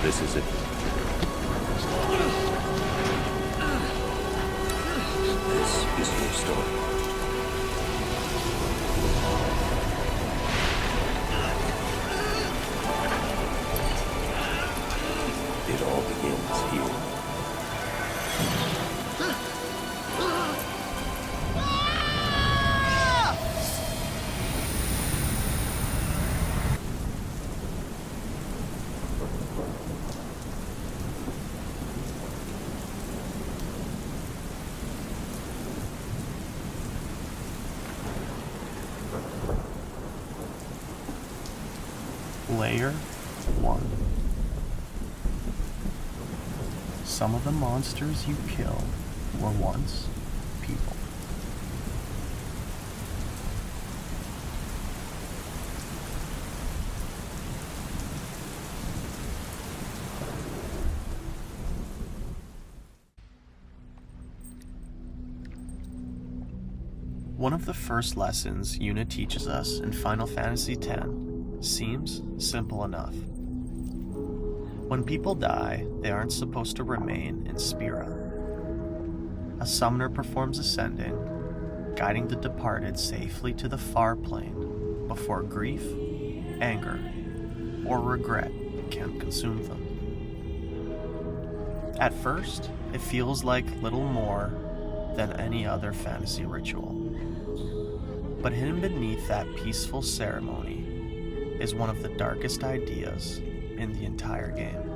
This is it. This is your story. It all begins here. Layer 1. Some of the monsters you kill were once people. One of the first lessons Yuna teaches us in Final Fantasy X seems simple enough. When people die, they aren't supposed to remain in Spira. A summoner performs ascending, guiding the departed safely to the far plane before grief, anger, or regret can consume them. At first, it feels like little more than any other fantasy ritual. But hidden beneath that peaceful ceremony is one of the darkest ideas in the entire game.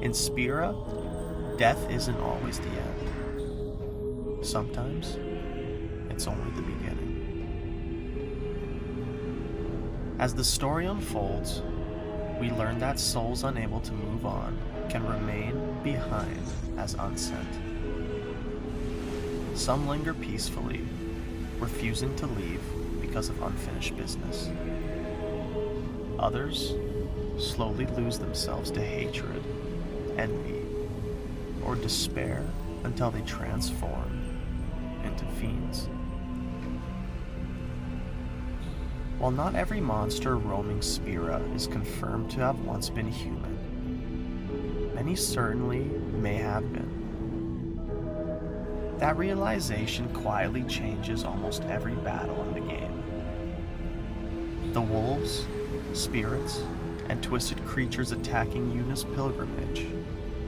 In Spira, death isn't always the end. Sometimes, it's only the beginning. As the story unfolds, we learn that souls unable to move on can remain behind as unsent. Some linger peacefully, refusing to leave because of unfinished business. Others slowly lose themselves to hatred, envy, or despair until they transform into fiends. While not every monster roaming Spira is confirmed to have once been human, many certainly may have been. That realization quietly changes almost every battle in the game. The wolves, spirits, and twisted creatures attacking Yuna's pilgrimage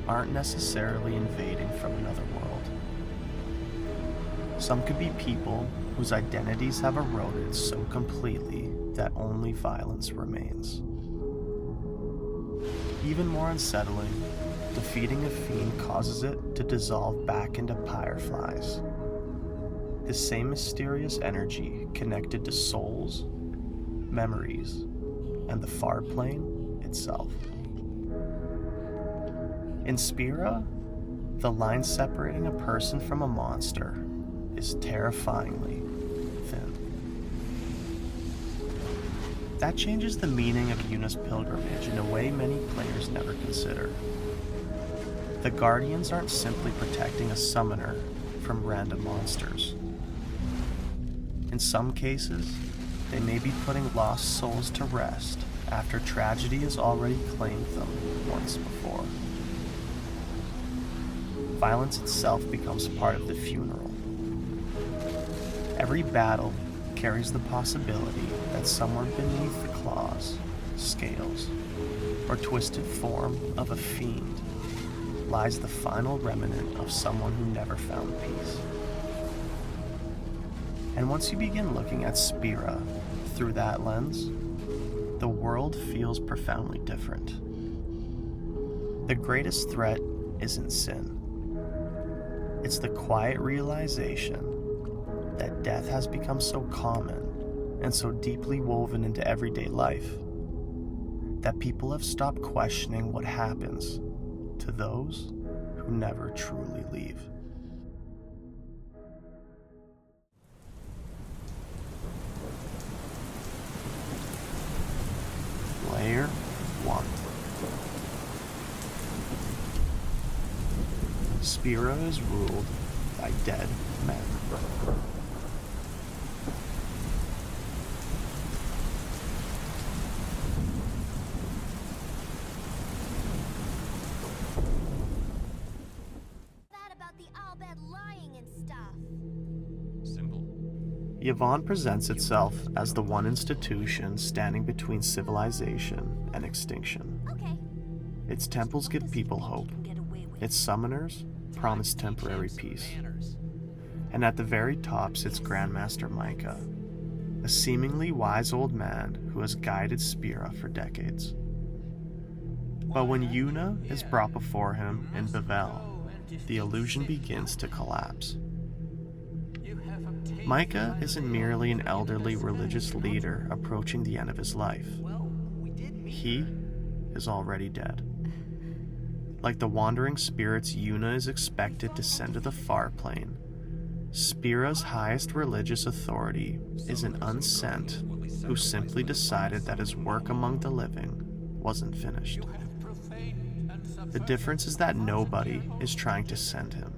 aren't necessarily invading from another world. Some could be people whose identities have eroded so completely that only violence remains. Even more unsettling, defeating a fiend causes it to dissolve back into fireflies. The same mysterious energy connected to souls, memories, and the far plane itself. In Spira, the line separating a person from a monster is terrifyingly thin. That changes the meaning of Yuna's pilgrimage in a way many players never consider. The Guardians aren't simply protecting a summoner from random monsters. In some cases, they may be putting lost souls to rest after tragedy has already claimed them once before. Violence itself becomes part of the funeral. Every battle carries the possibility that somewhere beneath the claws, scales, or twisted form of a fiend lies the final remnant of someone who never found peace. And once you begin looking at Spira through that lens, the world feels profoundly different. The greatest threat isn't sin. It's the quiet realization that death has become so common and so deeply woven into everyday life that people have stopped questioning what happens to those who never truly leave. Layer 1. Spira is ruled by dead men. Yvonne presents itself as the one institution standing between civilization and extinction. Okay. Its temples give people hope. Its summoners promise temporary peace. And at the very top sits Grandmaster Micah, a seemingly wise old man who has guided Spira for decades. But when Una is brought before him in Bevel, the illusion begins to collapse. Micah isn't merely an elderly religious leader approaching the end of his life. He is already dead. Like the wandering spirits Una is expected to send to the far plane, Spira's highest religious authority is an unsent who simply decided that his work among the living wasn't finished. The difference is that nobody is trying to send him.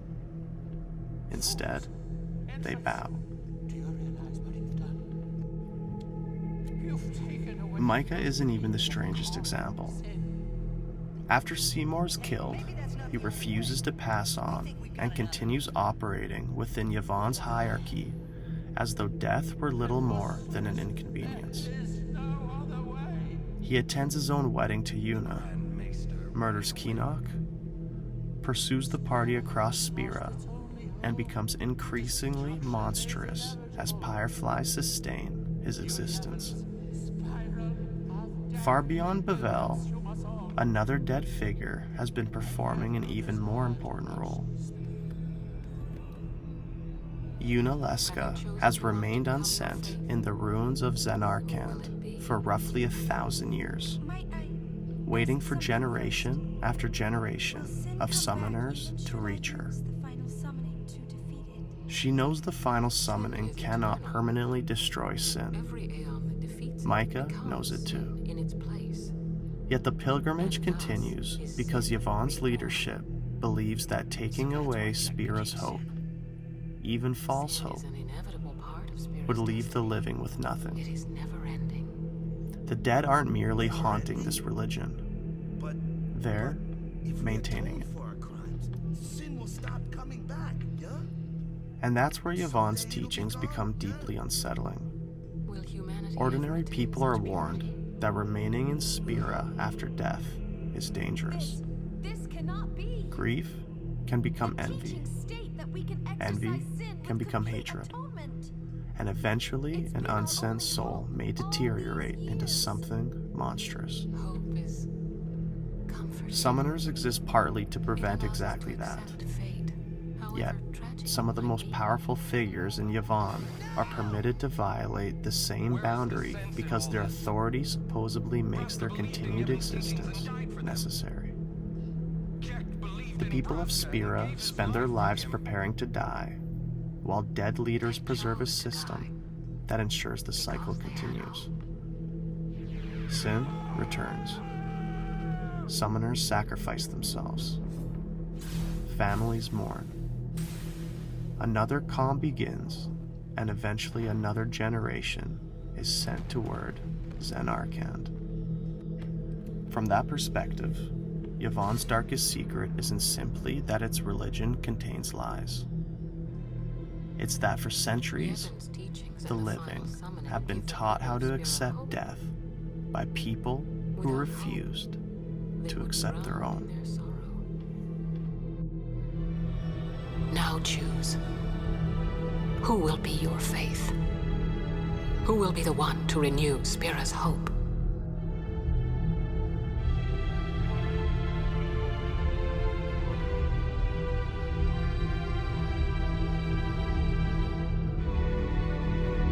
Instead, they bow. Micah isn't even the strangest example. After Seymour's killed, he refuses to pass on and continues operating within Yvonne's hierarchy as though death were little more than an inconvenience. He attends his own wedding to Una, murders Keenock, pursues the party across Spira, and becomes increasingly monstrous as fireflies sustain his existence. Far beyond Bevel, another dead figure has been performing an even more important role. Una Leska has remained unsent in the ruins of Zenarkand for roughly 1,000 years, waiting for generation after generation of summoners to reach her. She knows the final summoning cannot permanently destroy sin. Micah knows it too. Yet the pilgrimage continues because Yvonne's leadership believes that taking away Spira's hope, even false hope, would leave the living with nothing. The dead aren't merely haunting this religion. They're maintaining it. And that's where Yvonne's teachings become deeply unsettling. Ordinary people are warned that remaining in Spira after death is dangerous. Grief can become envy. Envy can become hatred. And eventually, an unsent soul may deteriorate into something monstrous. Summoners exist partly to prevent exactly that. Yet, some of the most powerful figures in Yvonne are permitted to violate the same boundary because their authority supposedly makes their continued existence necessary. The people of Spira spend their lives preparing to die, while dead leaders preserve a system that ensures the cycle continues. Sin returns. Summoners sacrifice themselves. Families mourn. Another calm begins, and eventually another generation is sent toward Zenarkand. From that perspective, Yvonne's darkest secret isn't simply that its religion contains lies. It's that for centuries, the living have been taught how to accept death by people who refused to accept their own. Now choose. Who will be your faith? Who will be the one to renew Spira's hope?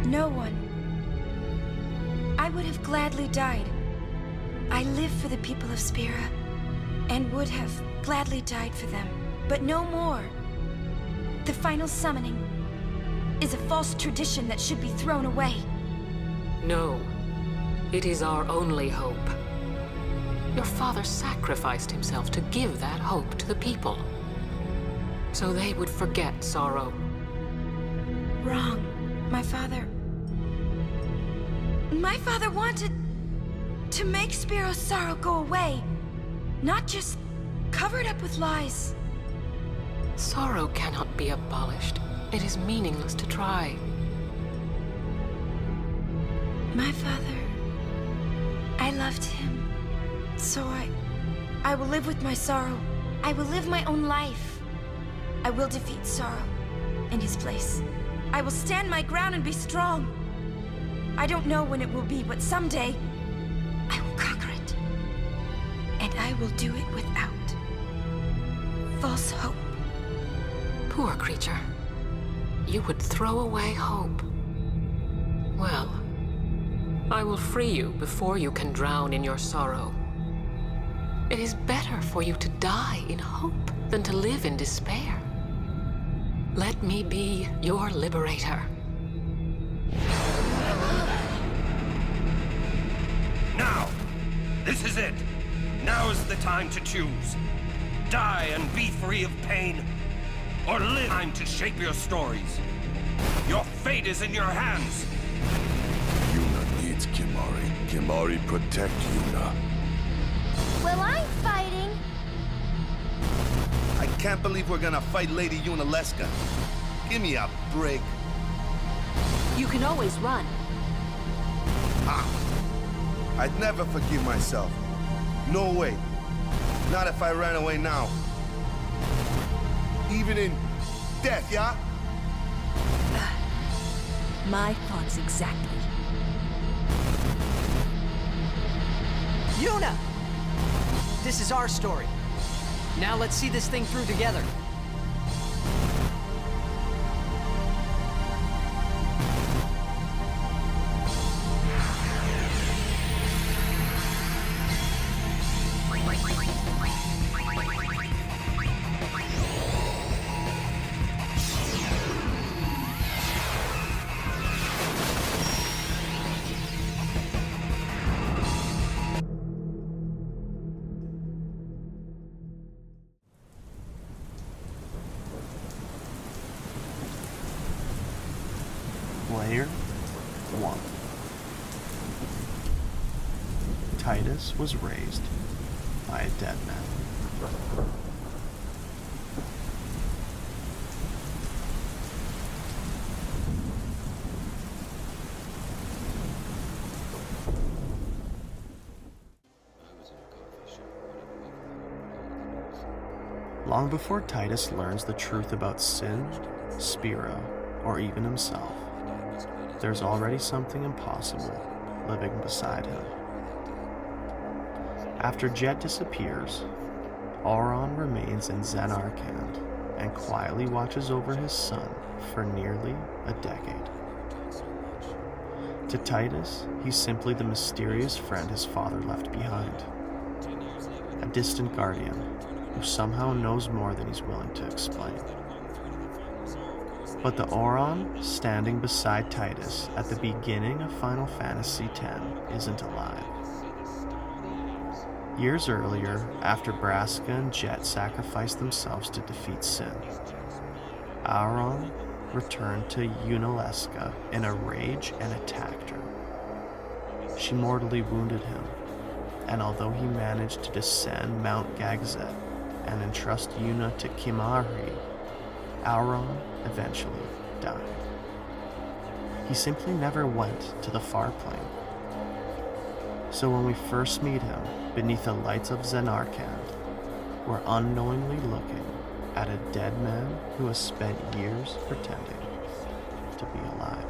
No one. I would have gladly died. I live for the people of Spira, and would have gladly died for them, but no more. The final summoning is a false tradition that should be thrown away. No. It is our only hope. Your father sacrificed himself to give that hope to the people, so they would forget sorrow. Wrong. My father wanted to make Spira's sorrow go away, not just cover it up with lies. Sorrow cannot be abolished. It is meaningless to try. My father, I loved him. So I will live with my sorrow. I will live my own life. I will defeat sorrow in his place. I will stand my ground and be strong. I don't know when it will be, but someday I will conquer it. And I will do it without false hope. Poor creature. You would throw away hope. Well, I will free you before you can drown in your sorrow. It is better for you to die in hope than to live in despair. Let me be your liberator. Now! This is it! Now is the time to choose. Die and be free of pain, or live time to shape your stories. Your fate is in your hands. Yuna needs Kimahri. Kimahri protect Yuna. Well, I'm fighting. I can't believe we're gonna fight Lady Unaleska. Give me a break. You can always run. I'd never forgive myself. No way. Not if I ran away now. Even in death, yeah? My thoughts exactly. Yuna! This is our story. Now let's see this thing through together. Layer 1. Titus was raised by a dead man. Long before Titus learns the truth about sin, Spira, or even himself, there's already something impossible living beside him. After Jet disappears, Auron remains in Xenarkand and quietly watches over his son for nearly a decade. To Titus, he's simply the mysterious friend his father left behind. A distant guardian who somehow knows more than he's willing to explain. But the Auron standing beside Titus at the beginning of Final Fantasy X isn't alive. Years earlier, after Braska and Jet sacrificed themselves to defeat sin, Auron returned to Unaleska in a rage and attacked her. She mortally wounded him, and although he managed to descend Mount Gagzet and entrust Yuna to Kimahri, Auron eventually died. He simply never went to the far plane. So when we first meet him beneath the lights of Xenarkand, we're unknowingly looking at a dead man who has spent years pretending to be alive.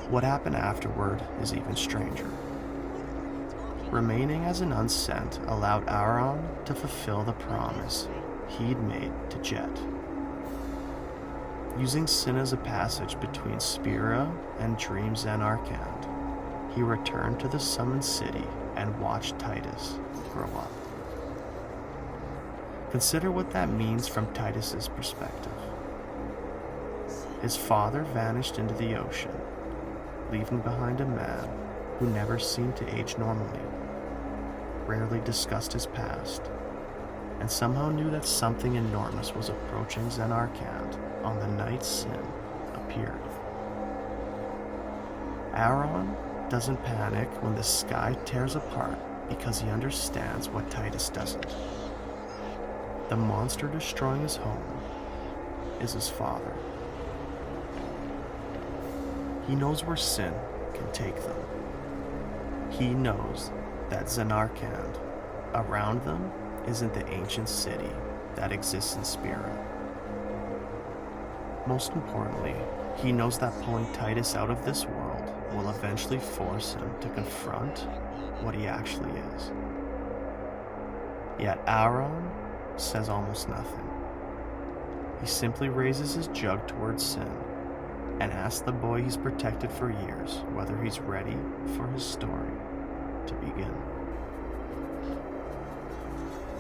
What happened afterward is even stranger. Remaining as an unsent allowed Auron to fulfill the promise he'd made to Jet. Using sin as a passage between Spira and Dream Xenarkand, he returned to the Summoned City and watched Titus grow up. Consider what that means from Titus's perspective. His father vanished into the ocean, leaving behind a man who never seemed to age normally, rarely discussed his past, and somehow knew that something enormous was approaching Xenarkand on the night sin appeared. Auron doesn't panic when the sky tears apart because he understands what Titus doesn't. The monster destroying his home is his father. He knows where sin can take them. He knows that Zanarkand around them isn't the ancient city that exists in Spira. Most importantly, he knows that pulling Titus out of this world will eventually force him to confront what he actually is. Yet Aaron says almost nothing. He simply raises his jug towards sin and asks the boy he's protected for years whether he's ready for his story to begin.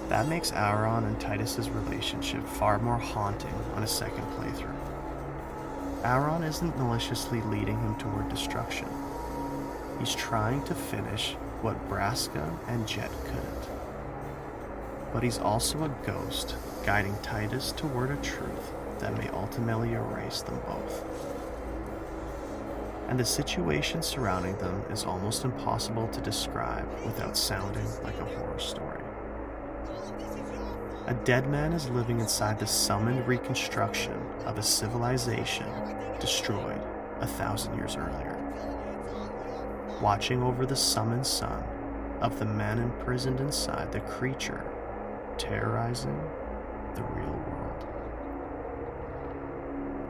That makes Aaron and Titus's relationship far more haunting on a second playthrough. Aaron isn't maliciously leading him toward destruction. He's trying to finish what Braska and Jet couldn't. But he's also a ghost guiding Titus toward a truth that may ultimately erase them both. And the situation surrounding them is almost impossible to describe without sounding like a horror story. A dead man is living inside the summoned reconstruction of a civilization destroyed 1,000 years earlier, watching over the summoned son of the man imprisoned inside the creature terrorizing the real world.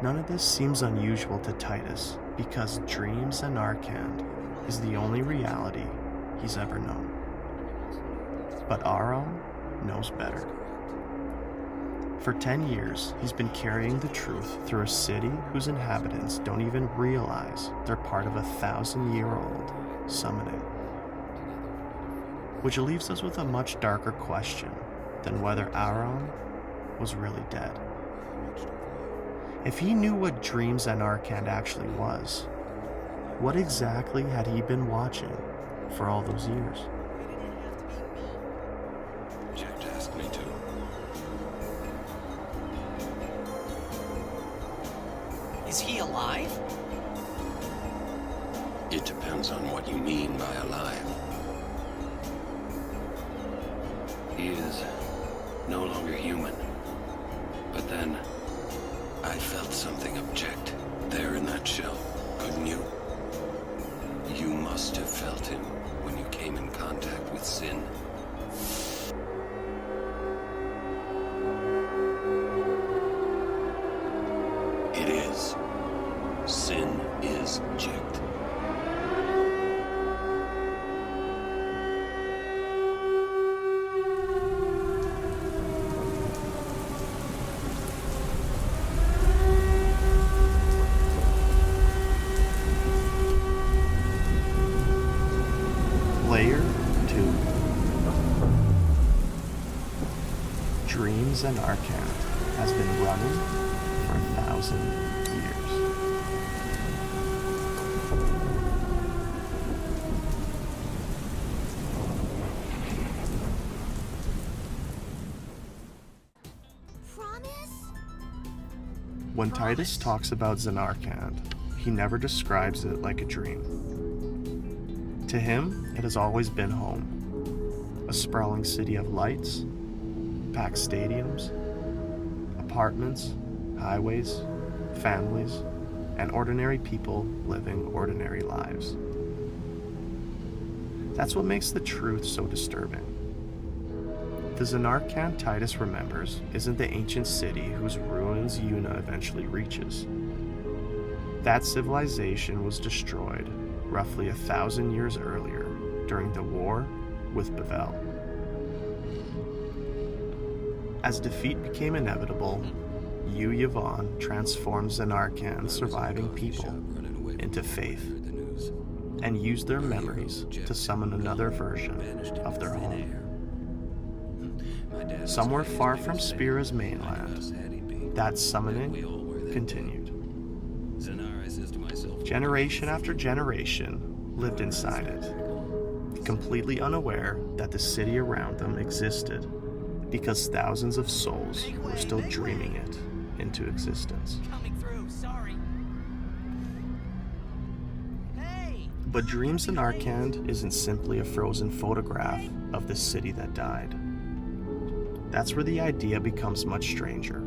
None of this seems unusual to Titus because Dreams and Zanarkand is the only reality he's ever known. But Aaron knows better. For 10 years, he's been carrying the truth through a city whose inhabitants don't even realize they're part of a 1,000-year-old summoning. Which leaves us with a much darker question than whether Aaron was really dead. If he knew what Dreams and Zanarkand actually was, what exactly had he been watching for all those years? Jack asked me to. Is he alive? It depends on what you mean by alive. He is no longer human. But then, I felt something object there in that shell, couldn't you? You must have felt him when you came in contact with sin. It is. Sin is Jigged. Layer 2. Dreams and Zanarkand has been running for 1,000 years. Promise? When Titus talks about Zanarkand, he never describes it like a dream. To him, it has always been home. A sprawling city of lights, packed stadiums, apartments, highways, families, and ordinary people living ordinary lives. That's what makes the truth so disturbing. The Zanarkand Titus remembers isn't the ancient city whose ruins Yuna eventually reaches. That civilization was destroyed roughly 1,000 years earlier during the war with Bavel. As defeat became inevitable, Yu Yvonne transformed Zanarkand's surviving people into faith and used their memories to summon another version of their home. Somewhere far from Spira's mainland, that summoning continued. Generation after generation lived inside it, completely unaware that the city around them existed because thousands of souls were still dreaming it into existence. Coming through, sorry. Hey! But Dreams and Zanarkand isn't simply a frozen photograph of the city that died. That's where the idea becomes much stranger.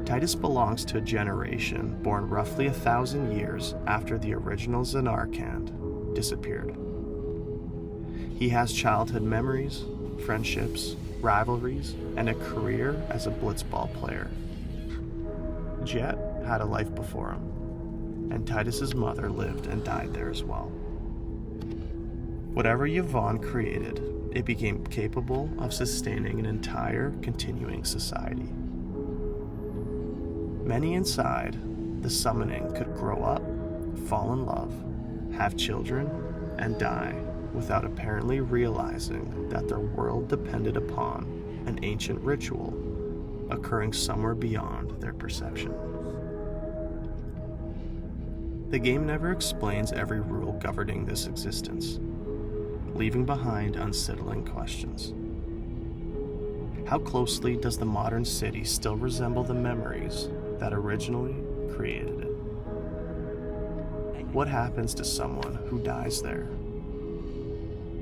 Titus belongs to a generation born roughly 1,000 years after the original Zanarkand disappeared. He has childhood memories, friendships, rivalries, and a career as a blitzball player. Jet had a life before him, and Titus's mother lived and died there as well. Whatever Yvonne created, it became capable of sustaining an entire continuing society. Many inside the summoning could grow up, fall in love, have children, and die without apparently realizing that their world depended upon an ancient ritual occurring somewhere beyond their perception. The game never explains every rule governing this existence, leaving behind unsettling questions. How closely does the modern city still resemble the memories that originally created it? What happens to someone who dies there?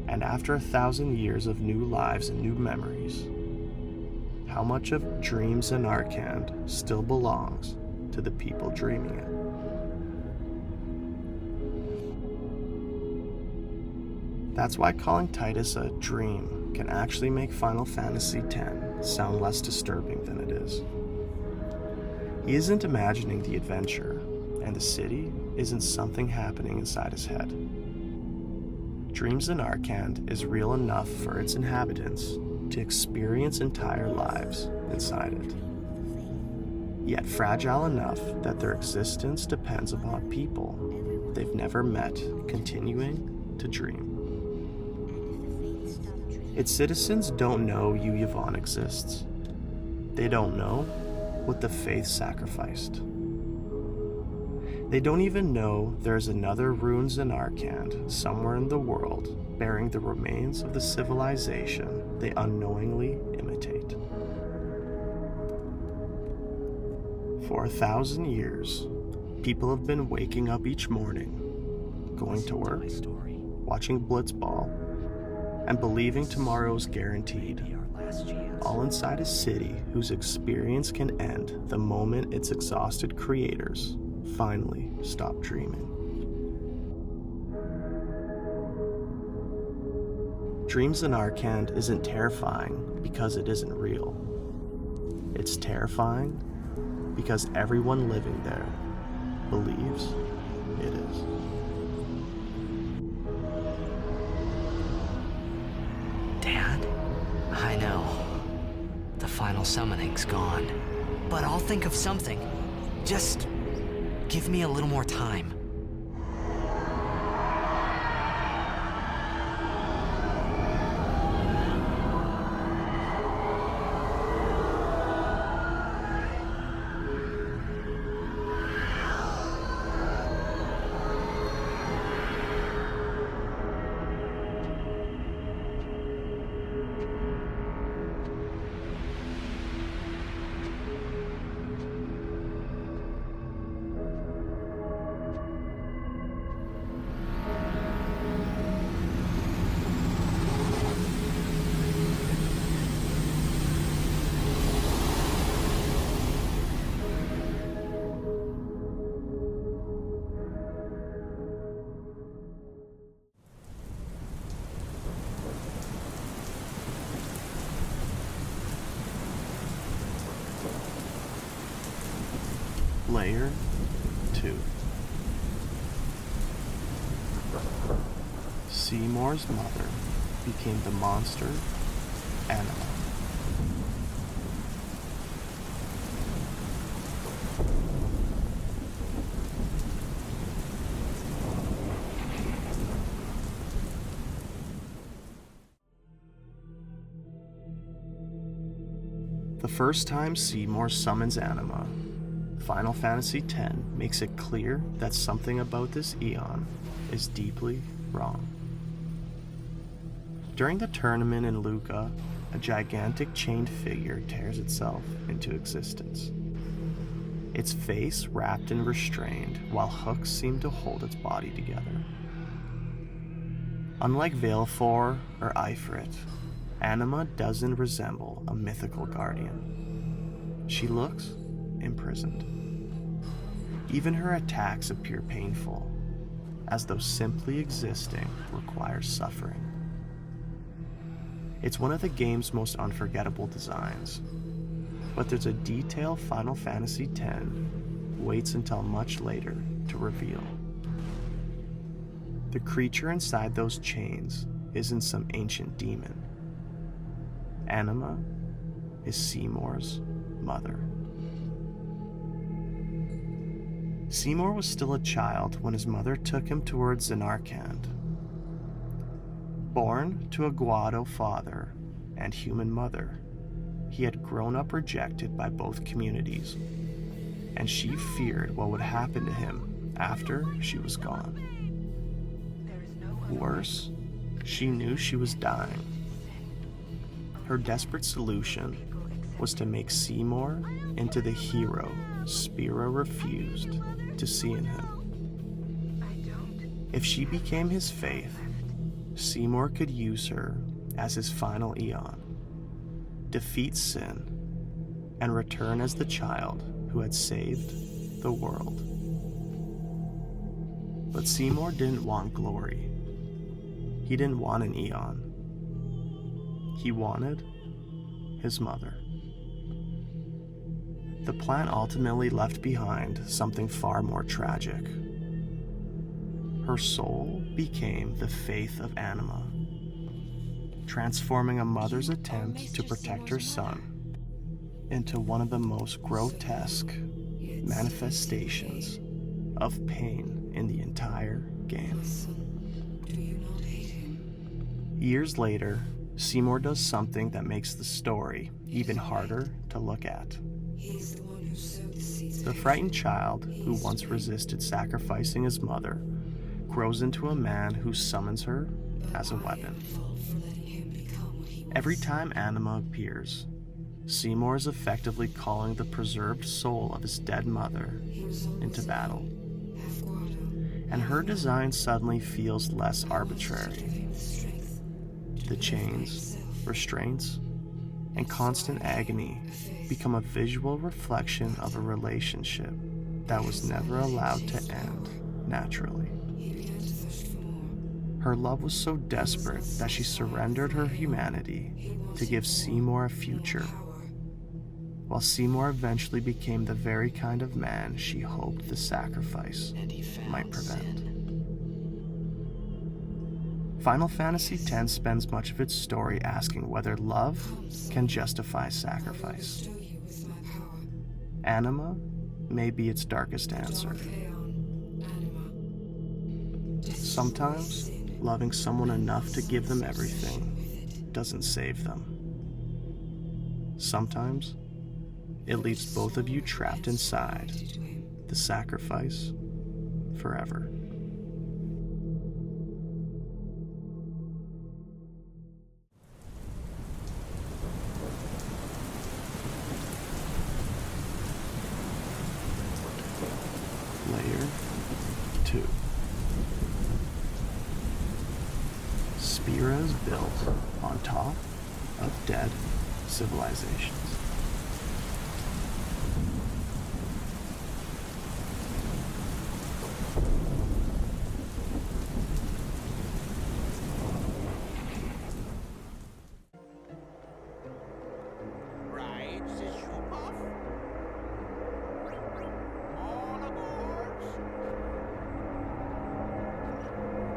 And after 1,000 years of new lives and new memories, how much of Dreams and Arkand still belongs to the people dreaming it? That's why calling Titus a dream can actually make Final Fantasy X sound less disturbing than it is. He isn't imagining the adventure, and the city isn't something happening inside his head. Dreams in Arkand is real enough for its inhabitants to experience entire lives inside it, yet fragile enough that their existence depends upon people they've never met continuing to dream. Its citizens don't know Yvonne exists. They don't know what the faith sacrificed. They don't even know there's another Runes in Arkand somewhere in the world bearing the remains of the civilization they unknowingly imitate. For 1,000 years, people have been waking up each morning, going to work, watching blitzball, and believing tomorrow's guaranteed, all inside a city whose experience can end the moment its exhausted creators finally stop dreaming. Dreams in Arkand isn't terrifying because it isn't real. It's terrifying because everyone living there believes it is. Dad? I know. The final summoning's gone. But I'll think of something. Just give me a little more time. Layer 2. Seymour's mother became the monster Anima. The first time Seymour summons Anima, Final Fantasy X makes it clear that something about this eon is deeply wrong. During the tournament in Luca, a gigantic chained figure tears itself into existence. Its face wrapped and restrained, while hooks seem to hold its body together. Unlike Valefor or Ifrit, Anima doesn't resemble a mythical guardian. She looks imprisoned. Even her attacks appear painful, as though simply existing requires suffering. It's one of the game's most unforgettable designs, but there's a detail Final Fantasy X waits until much later to reveal. The creature inside those chains isn't some ancient demon. Anima is Seymour's mother. Seymour was still a child when his mother took him towards Zanarkand. Born to a Guado father and human mother, he had grown up rejected by both communities, and she feared what would happen to him after she was gone. Worse, she knew she was dying. Her desperate solution was to make Seymour into the hero Spira refused to see in him. If she became his faith, Seymour could use her as his final Eon, defeat sin, and return as the child who had saved the world. But Seymour didn't want glory. He didn't want an Eon. He wanted his mother. The plan ultimately left behind something far more tragic. Her soul became the faith of Anima, transforming a mother's attempt to protect her son into one of the most grotesque manifestations of pain in the entire game. Years later, Seymour does something that makes the story even harder to look at. The frightened child who once resisted sacrificing his mother grows into a man who summons her as a weapon. Every time Anima appears, Seymour is effectively calling the preserved soul of his dead mother into battle. And her design suddenly feels less arbitrary. The chains, restraints, and constant agony become a visual reflection of a relationship that was never allowed to end naturally. Her love was so desperate that she surrendered her humanity to give Seymour a future, while Seymour eventually became the very kind of man she hoped the sacrifice might prevent. Final Fantasy X spends much of its story asking whether love can justify sacrifice. Anima may be its darkest answer. Sometimes, loving someone enough to give them everything doesn't save them. Sometimes, it leaves both of you trapped inside the sacrifice forever. Layer 2. Spira is built on top of dead civilizations.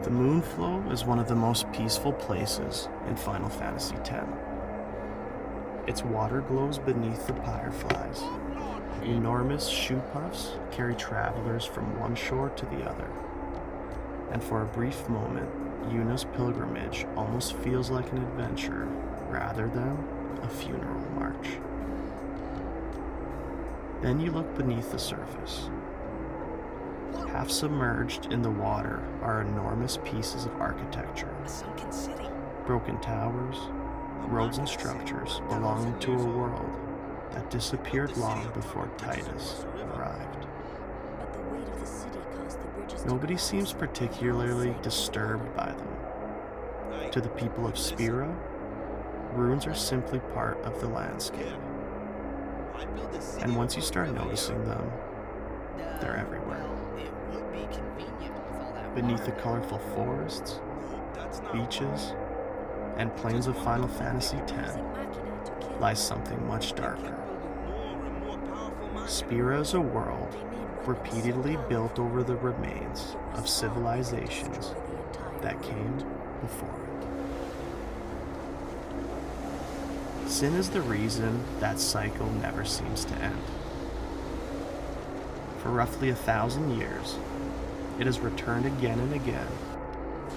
The Moonflow is one of the most peaceful places in Final Fantasy X. Its water glows beneath the fireflies. Enormous shoe puffs carry travelers from one shore to the other. And for a brief moment, Yuna's pilgrimage almost feels like an adventure rather than a funeral march. Then you look beneath the surface. Half submerged in the water are enormous pieces of architecture. A sunken city. Broken towers, roads and structures belonging to a world that disappeared long before Titus arrived. But the weight of the city caused the bridges Nobody seems particularly disturbed by them. To the people of Spira, ruins are simply part of the landscape. And once you start noticing them, they're everywhere. Beneath the colorful forests, beaches, and plains of Final Fantasy X lies something much darker. Spira is a world repeatedly built over the remains of civilizations that came before it. Sin is the reason that cycle never seems to end. For roughly 1,000 years, it has returned again and again,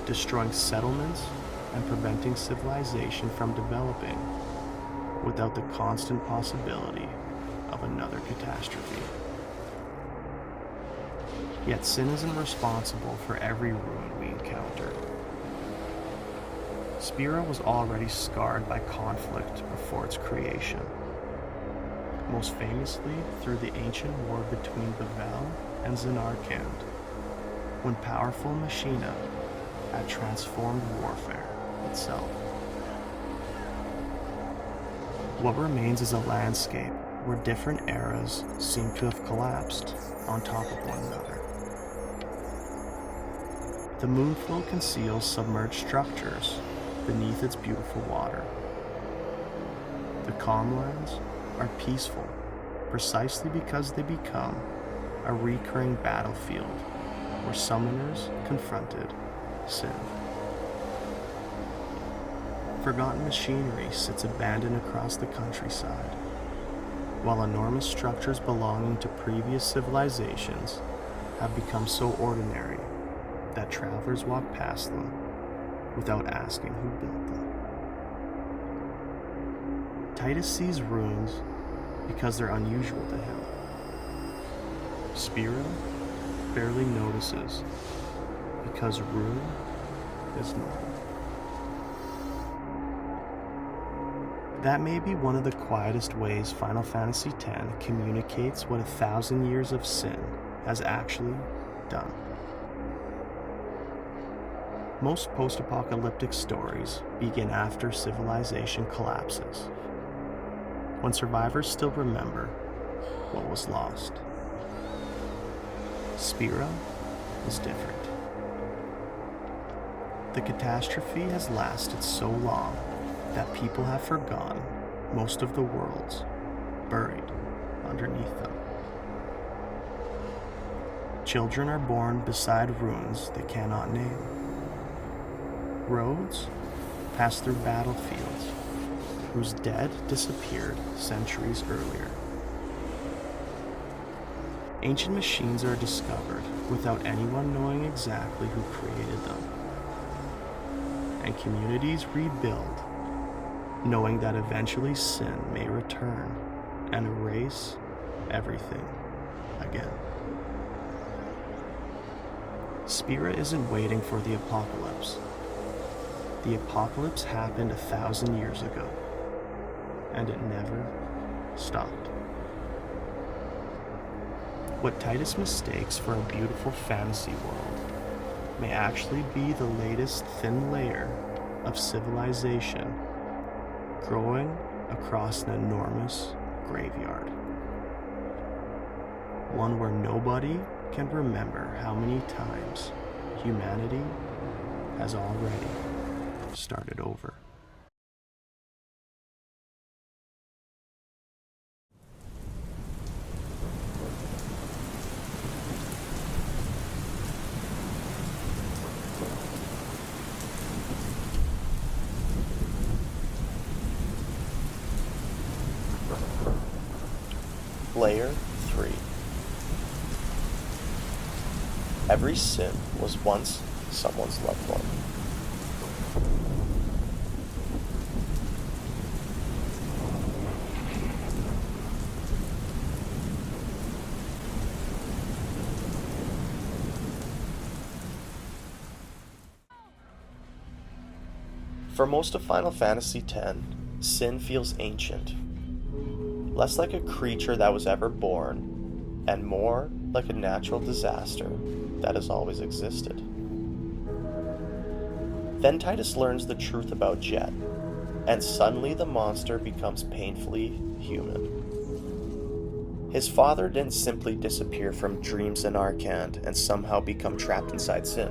destroying settlements and preventing civilization from developing without the constant possibility of another catastrophe. Yet sin isn't responsible for every ruin we encounter. Spira was already scarred by conflict before its creation, most famously through the ancient war between Bavel and Zanarkand, when powerful Machina had transformed warfare itself. What remains is a landscape where different eras seem to have collapsed on top of one another. The moonflow conceals submerged structures beneath its beautiful water. The calm lands are peaceful precisely because they become a recurring battlefield where summoners confronted sin. Forgotten machinery sits abandoned across the countryside, while enormous structures belonging to previous civilizations have become so ordinary that travelers walk past them without asking who built them. Titus sees ruins because they're unusual to him. Spira barely notices because ruin is normal. That may be one of the quietest ways Final Fantasy X communicates what 1,000 years of sin has actually done. Most post-apocalyptic stories begin after civilization collapses, when survivors still remember what was lost. Spira is different. The catastrophe has lasted so long that people have forgotten most of the worlds buried underneath them. Children are born beside ruins they cannot name. Roads pass through battlefields whose dead disappeared centuries earlier. Ancient machines are discovered without anyone knowing exactly who created them. And communities rebuild, knowing that eventually sin may return and erase everything again. Spira isn't waiting for the apocalypse. The apocalypse happened 1,000 years ago, and it never stopped. What Titus mistakes for a beautiful fantasy world may actually be the latest thin layer of civilization growing across an enormous graveyard. One where nobody can remember how many times humanity has already started over. Layer 3. Every sin was once someone's loved one. For most of Final Fantasy X, sin feels ancient. Less like a creature that was ever born, and more like a natural disaster that has always existed. Then Titus learns the truth about Jet, and suddenly the monster becomes painfully human. His father didn't simply disappear from dreams in Arkand and somehow become trapped inside sin.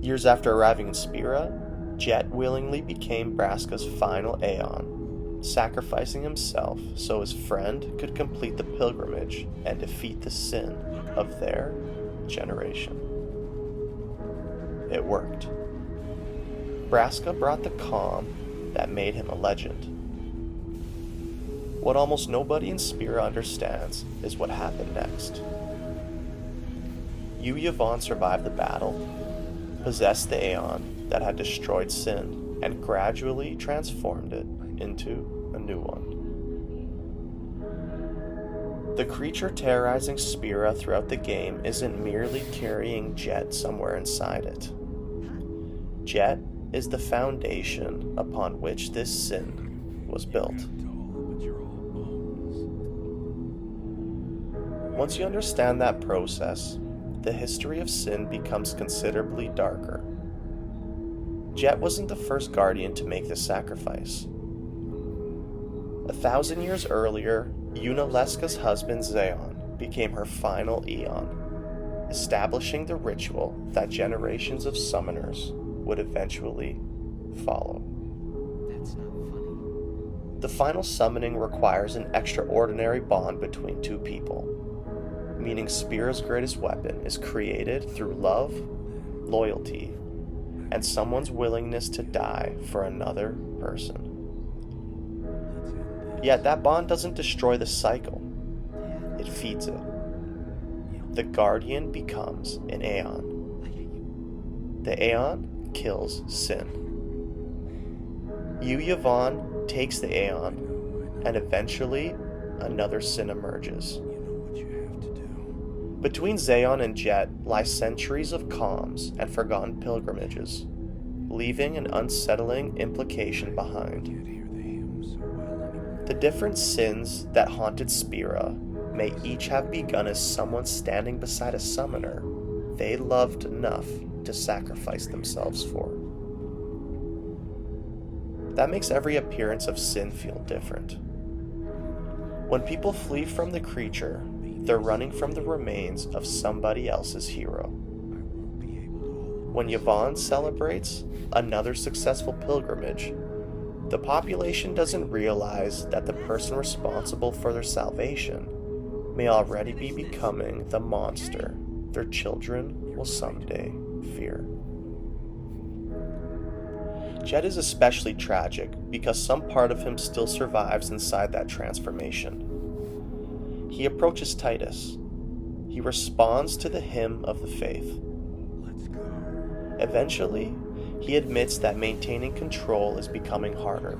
Years after arriving in Spira, Jet willingly became Braska's final Aeon, sacrificing himself so his friend could complete the pilgrimage and defeat the sin of their generation. It worked. Braska brought the calm that made him a legend. What almost nobody in Spira understands is what happened next. Yvonne survived the battle, possessed the Aeon that had destroyed sin, and gradually transformed it into a new one. The creature terrorizing Spira throughout the game isn't merely carrying Jet somewhere inside it. Jet is the foundation upon which this sin was built. Once you understand that process, the history of sin becomes considerably darker. Jet wasn't the first guardian to make this sacrifice. 1,000 years earlier, Yunalesca's husband Zeon became her final Aeon, establishing the ritual that generations of summoners would eventually follow. That's not funny. The final summoning requires an extraordinary bond between two people, meaning Spira's greatest weapon is created through love, loyalty, and someone's willingness to die for another person. Yet that bond doesn't destroy the cycle, it feeds it. The Guardian becomes an Aeon. The Aeon kills sin. Yvonne takes the Aeon, and eventually another sin emerges. Between Zeon and Jet lie centuries of calms and forgotten pilgrimages, leaving an unsettling implication behind. The different sins that haunted Spira may each have begun as someone standing beside a summoner they loved enough to sacrifice themselves for. That makes every appearance of sin feel different. When people flee from the creature, they're running from the remains of somebody else's hero. When Yvonne celebrates another successful pilgrimage, the population doesn't realize that the person responsible for their salvation may already be becoming the monster their children will someday fear. Jet is especially tragic because some part of him still survives inside that transformation. He approaches Titus. He responds to the hymn of the faith. Eventually, he admits that maintaining control is becoming harder,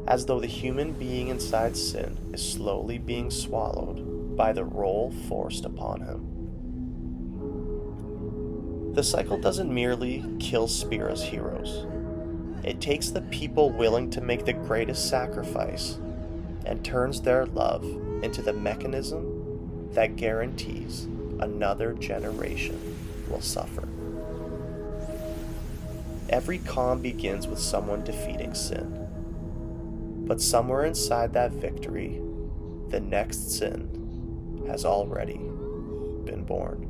as though the human being inside sin is slowly being swallowed by the role forced upon him. The cycle doesn't merely kill Spira's heroes. It takes the people willing to make the greatest sacrifice and turns their love into the mechanism that guarantees another generation will suffer. Every calm begins with someone defeating sin. But somewhere inside that victory, the next sin has already been born.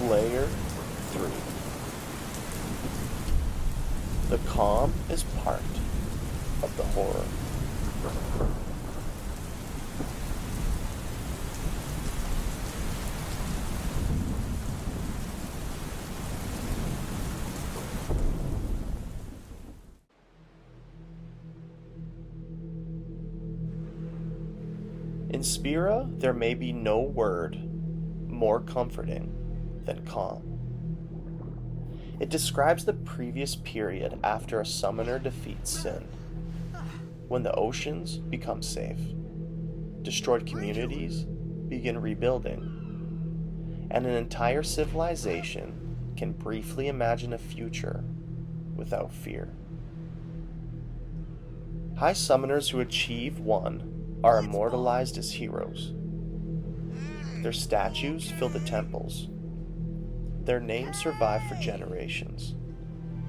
Layer 3. The calm is part of the horror. In Spira, there may be no word more comforting than calm. It describes the previous period after a summoner defeats sin, when the oceans become safe, destroyed communities begin rebuilding, and an entire civilization can briefly imagine a future without fear. High summoners who achieve one are immortalized as heroes. Their statues fill the temples. Their names survive for generations,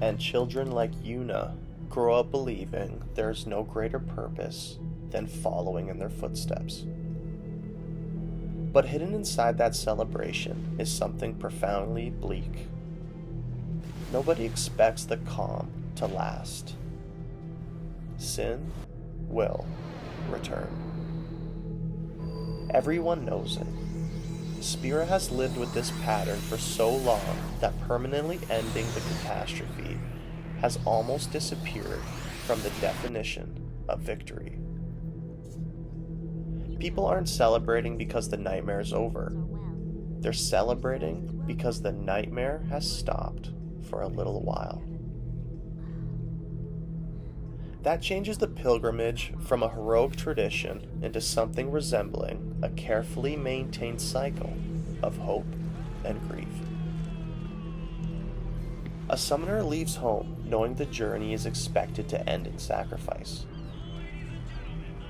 and children like Yuna grow up believing there is no greater purpose than following in their footsteps. But hidden inside that celebration is something profoundly bleak. Nobody expects the calm to last. Sin will return. Everyone knows it. Spira has lived with this pattern for so long that permanently ending the catastrophe has almost disappeared from the definition of victory. People aren't celebrating because the nightmare is over. They're celebrating because the nightmare has stopped for a little while. That changes the pilgrimage from a heroic tradition into something resembling a carefully maintained cycle of hope and grief. A summoner leaves home knowing the journey is expected to end in sacrifice.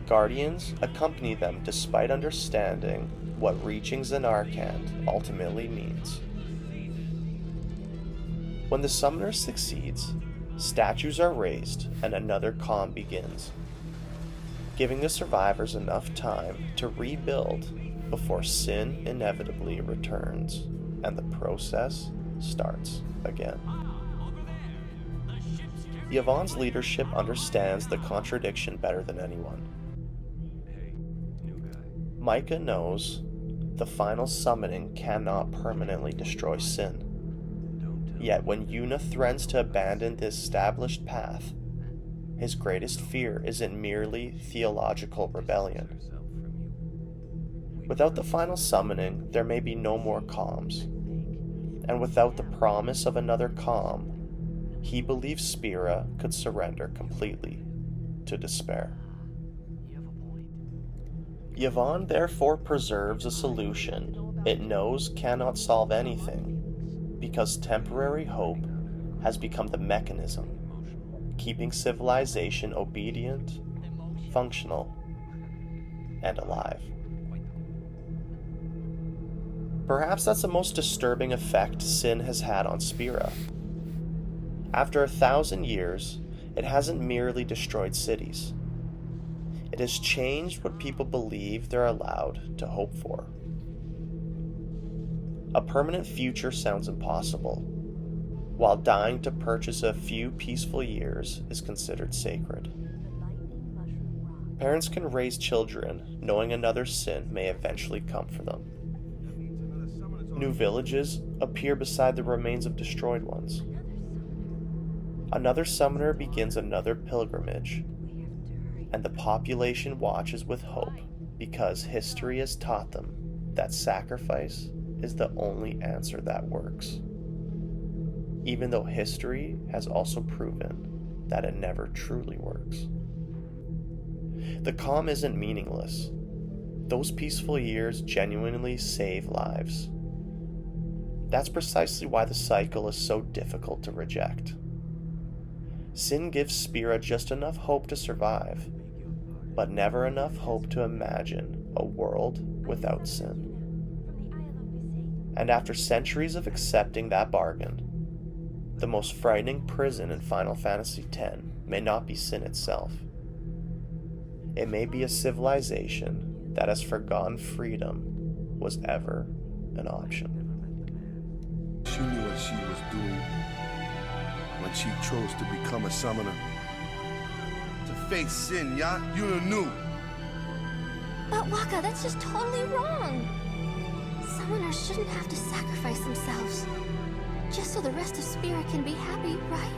Guardians accompany them despite understanding what reaching Zanarkand ultimately means. When the summoner succeeds, statues are raised and another calm begins, giving the survivors enough time to rebuild before sin inevitably returns and the process starts again. Yvonne's leadership understands the contradiction better than anyone. Micah knows the final summoning cannot permanently destroy sin. Yet when Yuna threatens to abandon the established path, his greatest fear isn't merely theological rebellion. Without the final summoning, there may be no more calms. And without the promise of another calm, he believes Spira could surrender completely to despair. Yvonne therefore preserves a solution it knows cannot solve anything, because temporary hope has become the mechanism keeping civilization obedient, functional, and alive. Perhaps that's the most disturbing effect sin has had on Spira. After 1,000 years, it hasn't merely destroyed cities. It has changed what people believe they're allowed to hope for. A permanent future sounds impossible, while dying to purchase a few peaceful years is considered sacred. Parents can raise children knowing another sin may eventually come for them. New villages appear beside the remains of destroyed ones. Another summoner begins another pilgrimage, and the population watches with hope because history has taught them that sacrifice is the only answer that works, even though history has also proven that it never truly works. The calm isn't meaningless. Those peaceful years genuinely save lives. That's precisely why the cycle is so difficult to reject. Sin gives Spira just enough hope to survive, but never enough hope to imagine a world without sin. And after centuries of accepting that bargain, the most frightening prison in Final Fantasy X may not be sin itself. It may be a civilization that has forgotten freedom was ever an option. She knew what she was doing when she chose to become a summoner. To face sin, yeah? You knew. But Waka, that's just totally wrong. Summoners shouldn't have to sacrifice themselves, just so the rest of Spira can be happy, right?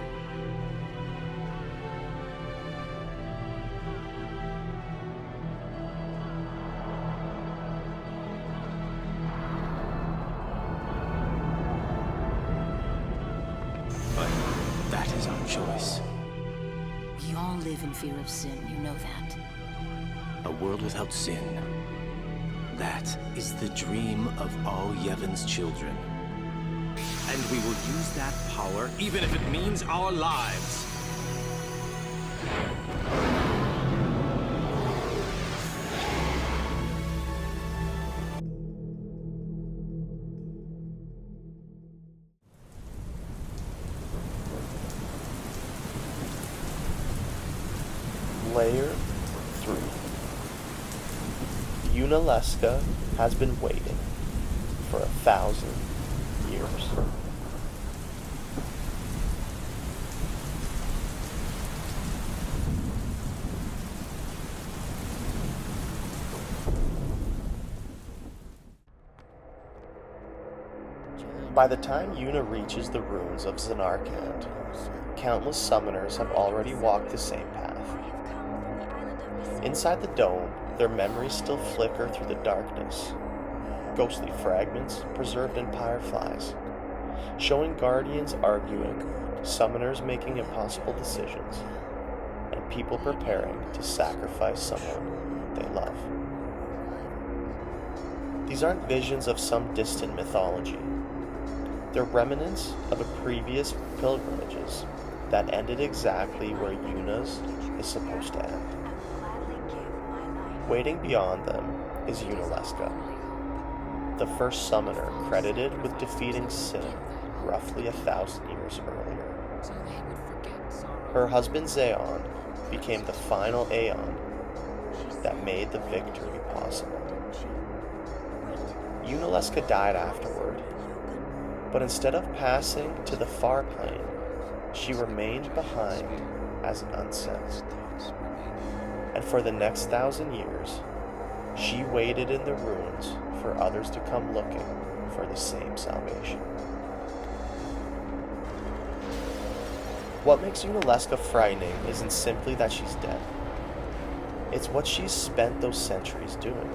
But that is our choice. We all live in fear of sin, you know that. A world without sin That is the dream of all Yevon's children. And we will use that power even if it means our lives. Layer 3. Unaleska has been waiting for 1,000 years. By the time Yuna reaches the ruins of Zanarkand, countless summoners have already walked the same path. Inside the dome, their memories still flicker through the darkness, ghostly fragments preserved in fireflies, showing guardians arguing, summoners making impossible decisions, and people preparing to sacrifice someone they love. These aren't visions of some distant mythology. They're remnants of a previous pilgrimages that ended exactly where Yuna's is supposed to end. Waiting beyond them is Unaleska, the first summoner credited with defeating Sin roughly 1,000 years earlier. Her husband Zeon became the final Aeon that made the victory possible. Unaleska died afterward, but instead of passing to the far plane, she remained behind as an unsettled. And for the next 1,000 years, she waited in the ruins for others to come looking for the same salvation. What makes Unaleska frightening isn't simply that she's dead. It's what she's spent those centuries doing.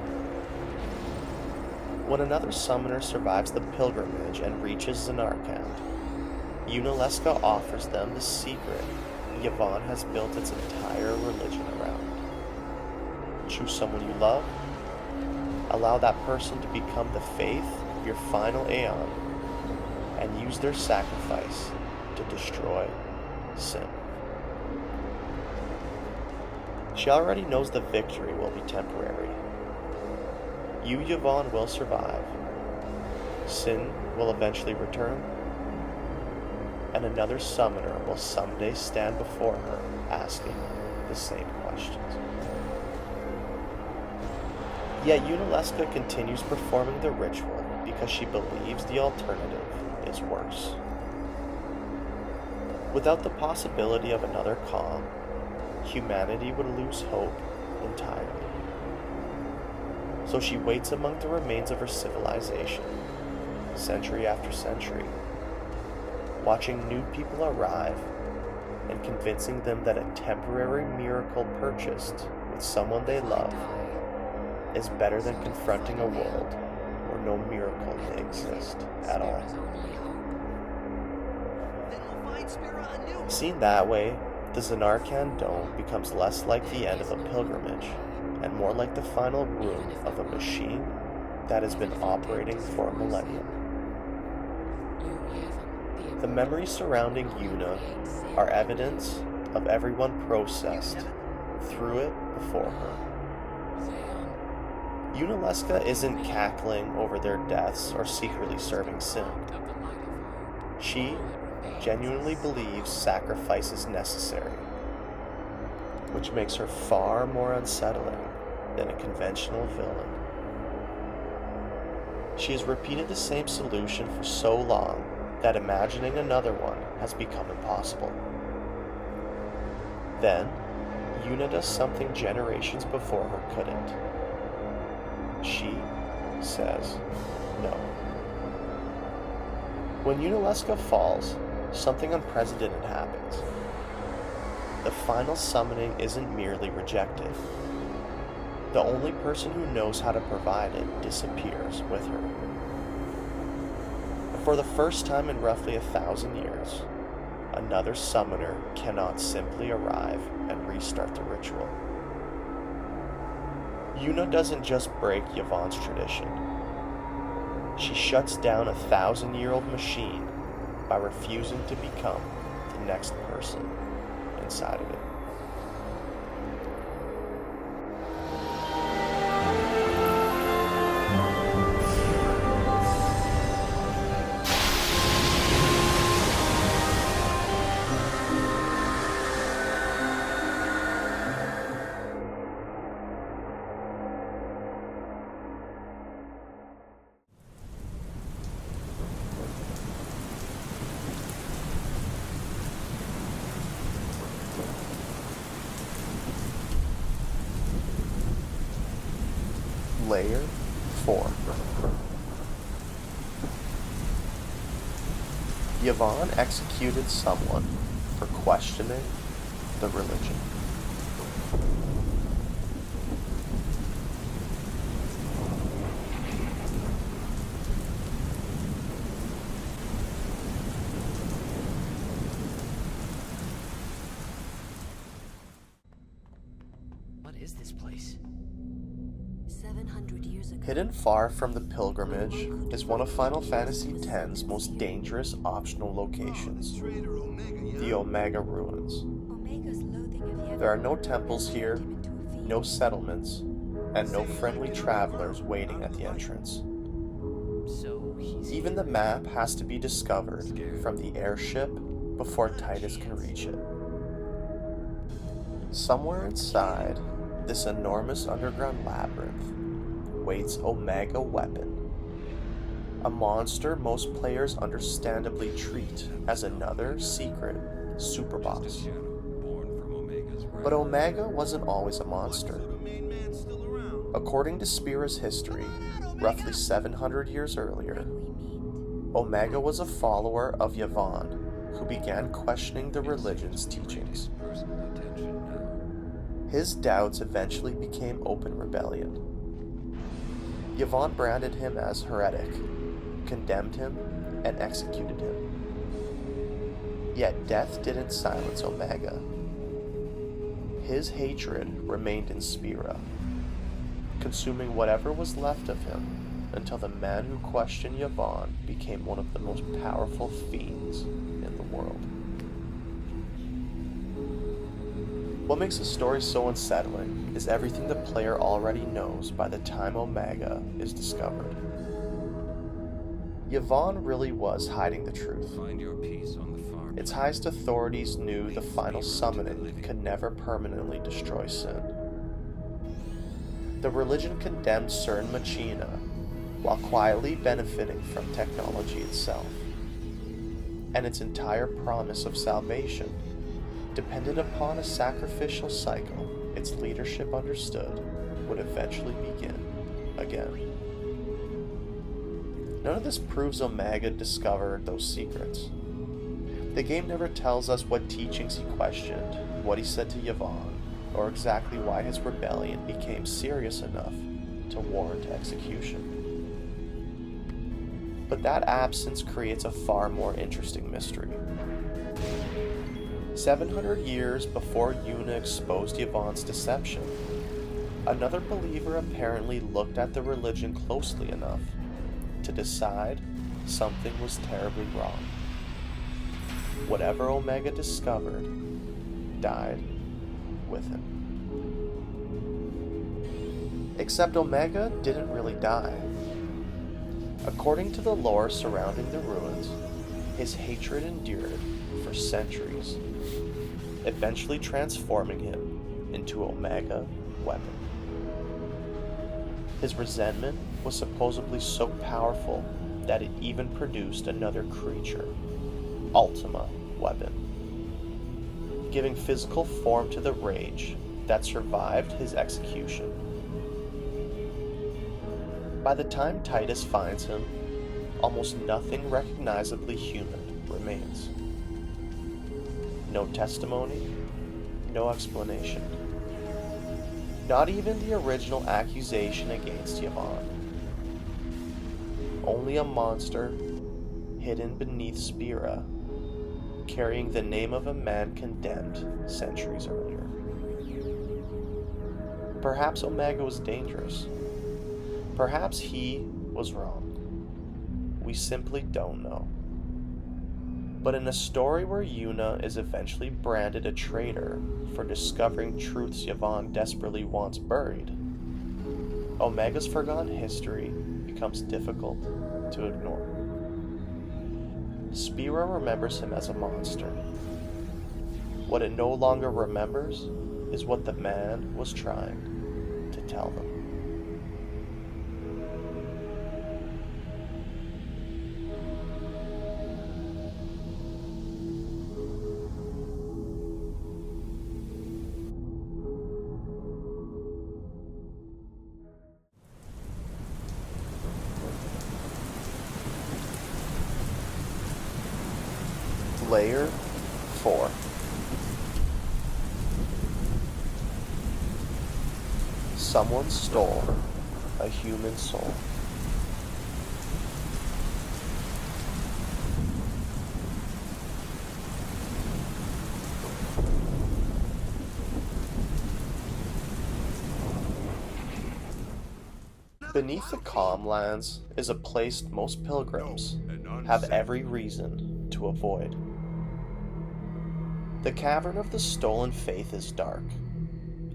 When another summoner survives the pilgrimage and reaches Zanarkand, Unaleska offers them the secret Yevon has built its entire religion around. Choose someone you love, allow that person to become the faith of your final Aeon, and use their sacrifice to destroy sin. She already knows the victory will be temporary. You, Yevon, will survive. Sin will eventually return, and another summoner will someday stand before her asking the same questions. Yet Unaleska continues performing the ritual because she believes the alternative is worse. Without the possibility of another calm, humanity would lose hope entirely. So she waits among the remains of her civilization, century after century, watching new people arrive and convincing them that a temporary miracle purchased with someone they love is better than confronting a world where no miracle may exist at all. Seen that way, the Zanarkand Dome becomes less like the end of a pilgrimage and more like the final room of a machine that has been operating for a millennium. The memories surrounding Yuna are evidence of everyone processed through it before her. Unaleska isn't cackling over their deaths or secretly serving sin. She genuinely believes sacrifice is necessary, which makes her far more unsettling than a conventional villain. She has repeated the same solution for so long that imagining another one has become impossible. Then, Yuna does something generations before her couldn't. She says no. When Unaleska falls, something unprecedented happens. The final summoning isn't merely rejected. The only person who knows how to provide it disappears with her. For the first time in roughly 1,000 years, another summoner cannot simply arrive and restart the ritual. Yuna doesn't just break Yvonne's tradition. She shuts down a 1,000-year-old machine by refusing to become the next person inside of it. Layer 4. Yvonne executed someone for questioning the religion. What is this place? 700 years ago. Hidden far from the pilgrimage is one of Final Fantasy X's most dangerous optional locations, the Omega Ruins. Omega's loathing of heaven There are no temples here, no settlements, and no friendly travelers waiting at the entrance. So he's Even the map has to be discovered from the airship before Titus can reach it. Somewhere inside this enormous underground labyrinth waits Omega Weapon, a monster most players understandably treat as another secret superboss. But Omega wasn't always a monster. According to Spira's history, roughly 700 years earlier, Omega was a follower of Yvonne who began questioning the religion's teachings. His doubts eventually became open rebellion. Yvonne branded him as heretic, condemned him, and executed him. Yet death didn't silence Omega. His hatred remained in Spira, consuming whatever was left of him until the man who questioned Yvonne became one of the most powerful fiends in the world. What makes the story so unsettling is everything the player already knows by the time Omega is discovered. Yvonne really was hiding the truth. Its highest authorities knew the final summoning could never permanently destroy sin. The religion condemned certain machina while quietly benefiting from technology itself. And its entire promise of salvation depended upon a sacrificial cycle its leadership understood would eventually begin again. None of this proves Omega discovered those secrets. The game never tells us what teachings he questioned, what he said to Yvonne, or exactly why his rebellion became serious enough to warrant execution. But that absence creates a far more interesting mystery. 700 years before Yuna exposed Yvonne's deception, another believer apparently looked at the religion closely enough to decide something was terribly wrong. Whatever Omega discovered died with him. Except Omega didn't really die. According to the lore surrounding the ruins, his hatred endured for centuries, eventually transforming him into Omega Weapon. His resentment was supposedly so powerful that it even produced another creature, Ultima Weapon, giving physical form to the rage that survived his execution. By the time Titus finds him, almost nothing recognizably human remains. No testimony, no explanation. Not even the original accusation against Yvonne. Only a monster hidden beneath Spira, carrying the name of a man condemned centuries earlier. Perhaps Omega was dangerous. Perhaps he was wrong. We simply don't know. But in a story where Yuna is eventually branded a traitor for discovering truths Yvonne desperately wants buried, Omega's forgotten history becomes difficult to ignore. Spira remembers him as a monster. What it no longer remembers is what the man was trying to tell them. Layer 4. Someone stole a human soul. Beneath the calm lands is a place most pilgrims have every reason to avoid. The cavern of the stolen faith is dark,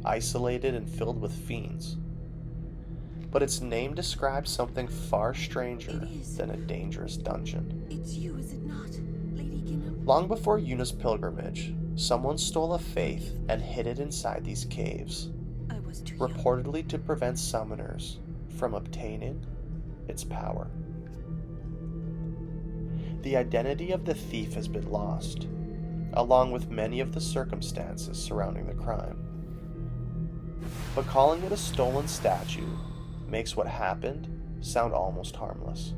isolated and filled with fiends. But its name describes something far stranger than a dangerous dungeon. It's you, is it not, Lady Ginham? Long before Yuna's pilgrimage, someone stole a faith and hid it inside these caves, I was too young. reportedly to prevent summoners from obtaining its power. The identity of the thief has been lost, along with many of the circumstances surrounding the crime. But calling it a stolen statue makes what happened sound almost harmless.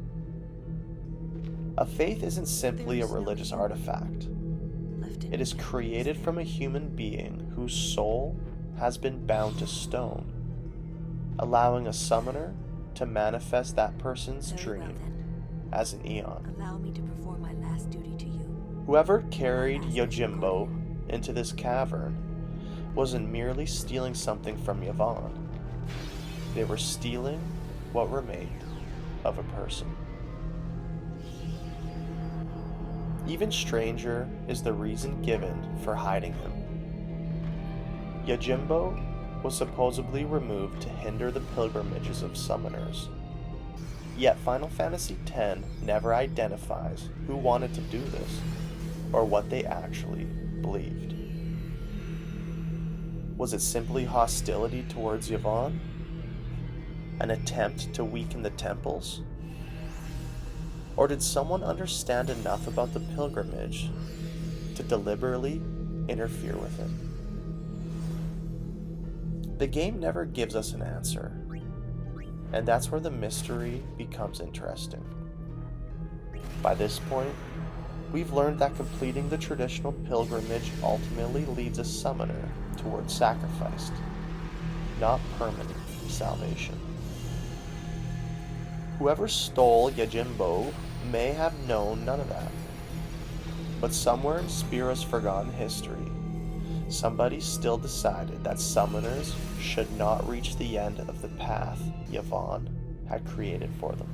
A faith isn't simply a religious artifact. It is created from a human being whose soul has been bound to stone, allowing a summoner to manifest that person's Very well, dream then. as an eon. Allow me to perform my last duty to you. Whoever carried Yojimbo into this cavern wasn't merely stealing something from Yvonne. They were stealing what remained of a person. Even stranger is the reason given for hiding him. Yojimbo was supposedly removed to hinder the pilgrimages of summoners. Yet Final Fantasy X never identifies who wanted to do this, or what they actually believed. Was it simply hostility towards Yvonne? An attempt to weaken the temples? Or did someone understand enough about the pilgrimage to deliberately interfere with it? The game never gives us an answer, and that's where the mystery becomes interesting. By this point, we've learned that completing the traditional pilgrimage ultimately leads a summoner towards sacrifice, not permanent salvation. Whoever stole Yojimbo may have known none of that. But somewhere in Spira's forgotten history, somebody still decided that summoners should not reach the end of the path Yvonne had created for them.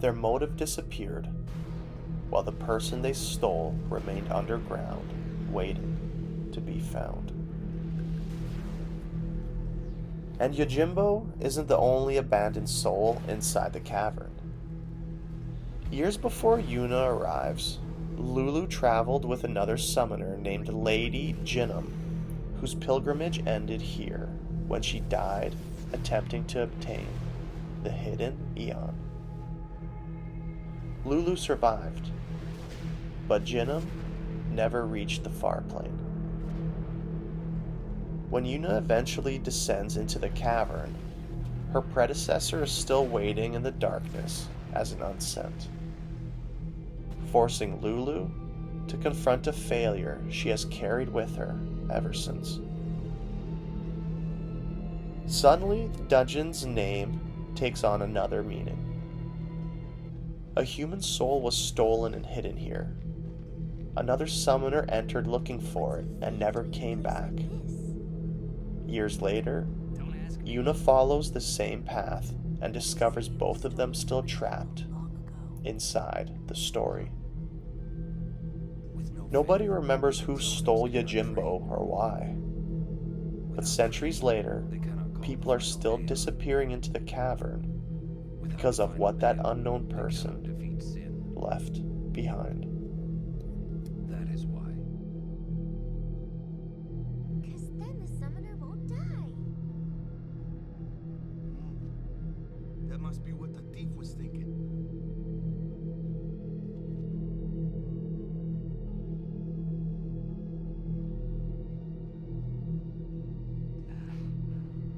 Their motive disappeared, while the person they stole remained underground, waiting to be found. And Yojimbo isn't the only abandoned soul inside the cavern. Years before Yuna arrives, Lulu traveled with another summoner named Lady Ginham, whose pilgrimage ended here when she died attempting to obtain the hidden Eon. Lulu survived, but Ginham never reached the far plane. When Yuna eventually descends into the cavern, her predecessor is still waiting in the darkness as an unsent, forcing Lulu to confront a failure she has carried with her ever since. Suddenly, the dungeon's name takes on another meaning. A human soul was stolen and hidden here. Another summoner entered looking for it and never came back. Years later, Yuna follows the same path and discovers both of them still trapped inside the story. Nobody remembers who stole Yojimbo or why, but centuries later, people are still disappearing into the cavern because of what that unknown person left behind. That is why. Because then the summoner won't die. That must be what the thief was thinking.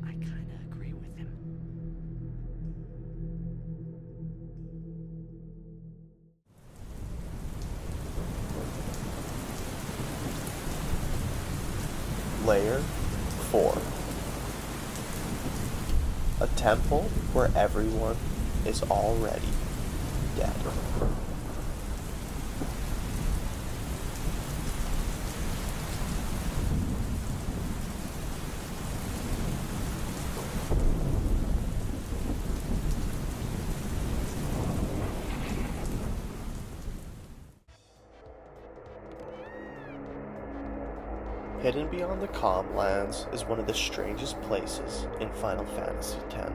I kinda agree with him. Layer 4. A temple where everyone is already dead. Hidden beyond the Calm Lands is one of the strangest places in Final Fantasy X.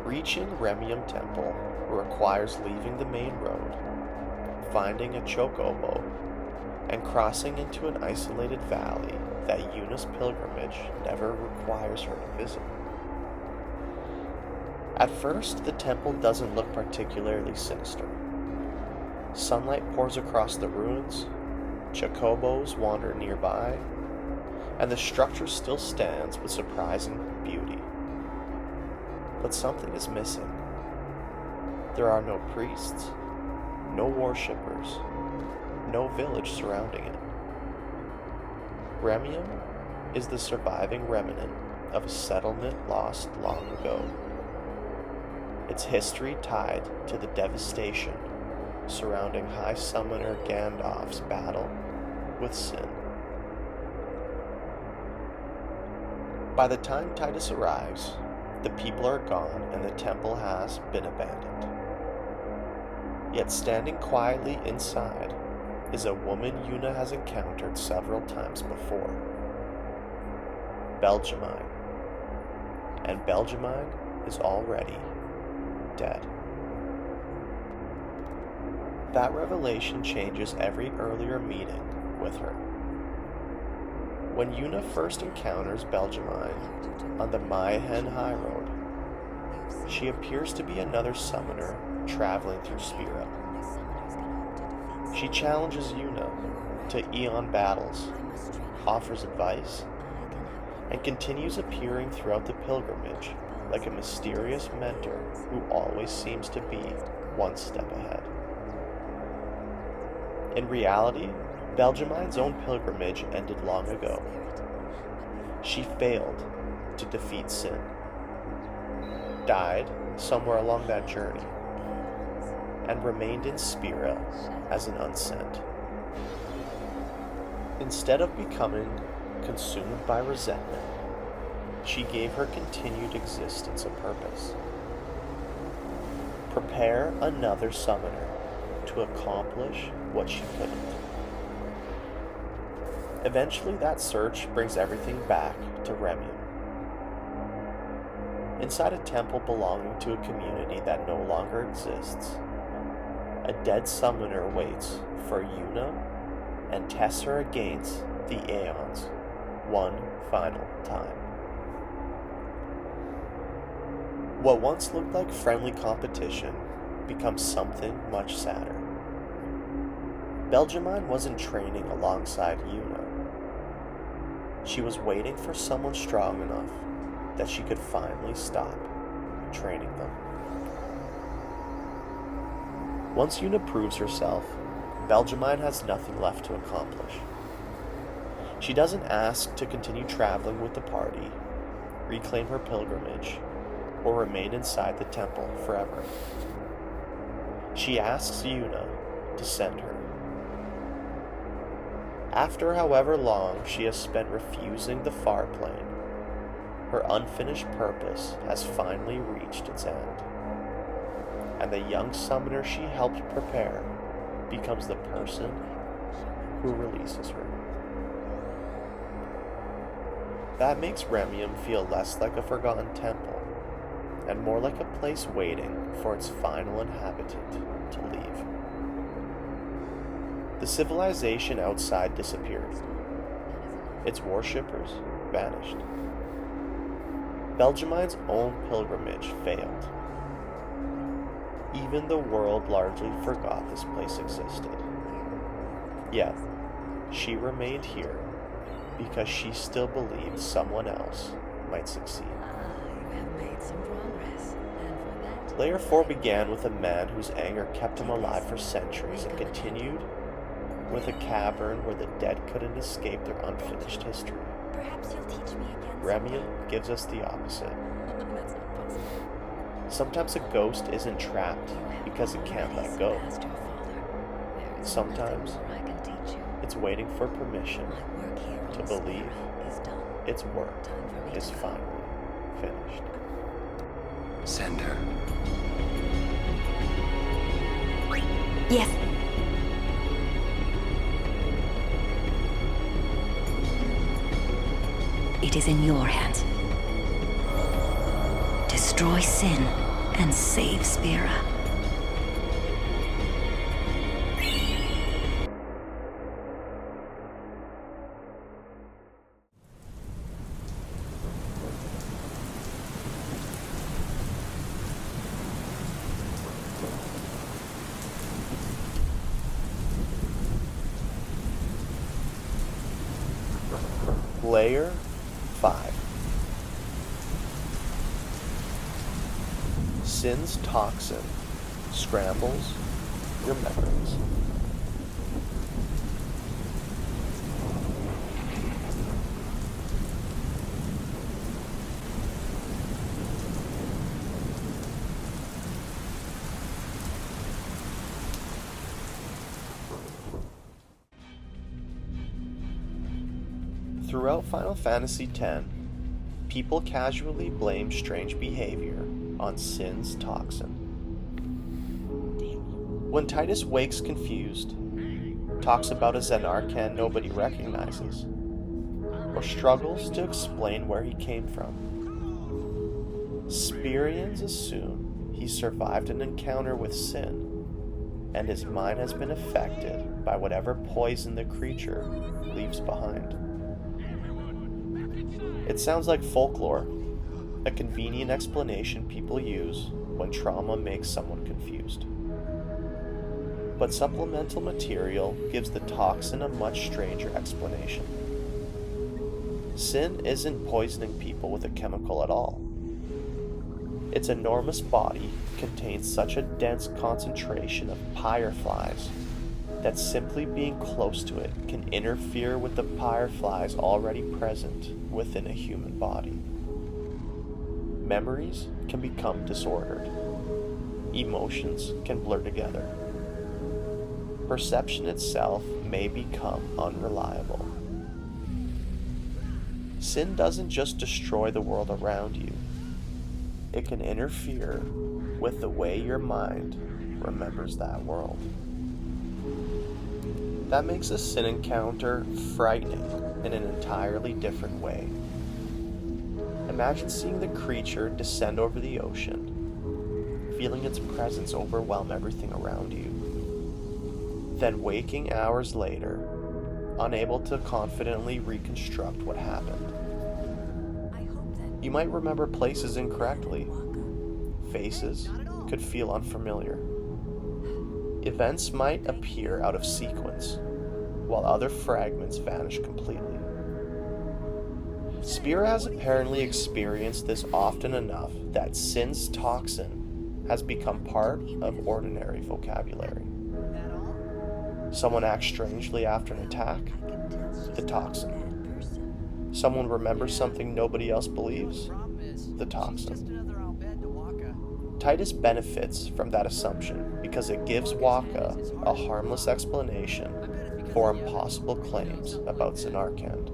Reaching Remium Temple requires leaving the main road, finding a chocobo, and crossing into an isolated valley that Yuna's pilgrimage never requires her to visit. At first, the temple doesn't look particularly sinister. Sunlight pours across the ruins, chocobos wander nearby, and the structure still stands with surprising beauty. But something is missing. There are no priests, no worshippers, no village surrounding it. Remium is the surviving remnant of a settlement lost long ago. Its history tied to the devastation surrounding High Summoner Gandalf's battle with Sin. By the time Titus arrives, the people are gone and the temple has been abandoned. Yet standing quietly inside is a woman Yuna has encountered several times before, Belgemine. And Belgemine is already dead. That revelation changes every earlier meeting with her. When Yuna first encounters Belgemine on the Mayhem High Road, she appears to be another summoner traveling through Spira. She challenges Yuna to Eon battles, offers advice, and continues appearing throughout the pilgrimage like a mysterious mentor who always seems to be one step ahead. In reality, Belgemine's own pilgrimage ended long ago. She failed to defeat Sin, died somewhere along that journey, and remained in Spira as an unsent. Instead of becoming consumed by resentment, she gave her continued existence a purpose. Prepare another summoner to accomplish what she couldn't. Eventually, that search brings everything back to Remium. Inside a temple belonging to a community that no longer exists, a dead summoner waits for Yuna and tests her against the Aeons one final time. What once looked like friendly competition becomes something much sadder. Belgemine wasn't training alongside Yuna. She was waiting for someone strong enough that she could finally stop training them. Once Yuna proves herself, Belgemine has nothing left to accomplish. She doesn't ask to continue traveling with the party, reclaim her pilgrimage, or remain inside the temple forever. She asks Yuna to send her. After however long she has spent refusing the far plane, her unfinished purpose has finally reached its end, and the young summoner she helped prepare becomes the person who releases her. That makes Remium feel less like a forgotten temple, and more like a place waiting for its final inhabitant to leave. The civilization outside disappeared. Its worshippers vanished. Belgemine's own pilgrimage failed. Even the world largely forgot this place existed. Yet, she remained here because she still believed someone else might succeed. You have made some progress, and for that... Layer 4 began with a man whose anger kept him alive for centuries and continued with a cavern where the dead couldn't escape their unfinished history. Perhaps you'll teach me again. Remium gives us the opposite. That's not possible. Sometimes a ghost isn't trapped because it can't let go. Past your father. There is Sometimes nothing more I can teach you. it's waiting for permission My work here to on believe Spira is done. its work Time for me is to go. finally finished. Send her. Yes. It is in your hands. Destroy sin and save Spira. Layer 5. Sin's toxin scrambles your memories. Throughout Final Fantasy X, people casually blame strange behavior on Sin's toxin. When Titus wakes confused, talks about a Xenarcan nobody recognizes, or struggles to explain where he came from, Spirians assume he survived an encounter with Sin, and his mind has been affected by whatever poison the creature leaves behind. It sounds like folklore, a convenient explanation people use when trauma makes someone confused. But supplemental material gives the toxin a much stranger explanation. Sin isn't poisoning people with a chemical at all. Its enormous body contains such a dense concentration of pyreflies that simply being close to it can interfere with the pyreflies already present within a human body. Memories can become disordered. Emotions can blur together. Perception itself may become unreliable. Sin doesn't just destroy the world around you. It can interfere with the way your mind remembers that world. That makes a Sin encounter frightening in an entirely different way. Imagine seeing the creature descend over the ocean, feeling its presence overwhelm everything around you, then waking hours later, unable to confidently reconstruct what happened. You might remember places incorrectly. Faces could feel unfamiliar. Events might appear out of sequence, while other fragments vanish completely. Spira has apparently experienced this often enough that Sin's toxin has become part of ordinary vocabulary. Someone acts strangely after an attack, the toxin. Someone remembers something nobody else believes, the toxin. Titus benefits from that assumption because it gives Waka a harmless explanation for impossible claims about Zanarkand.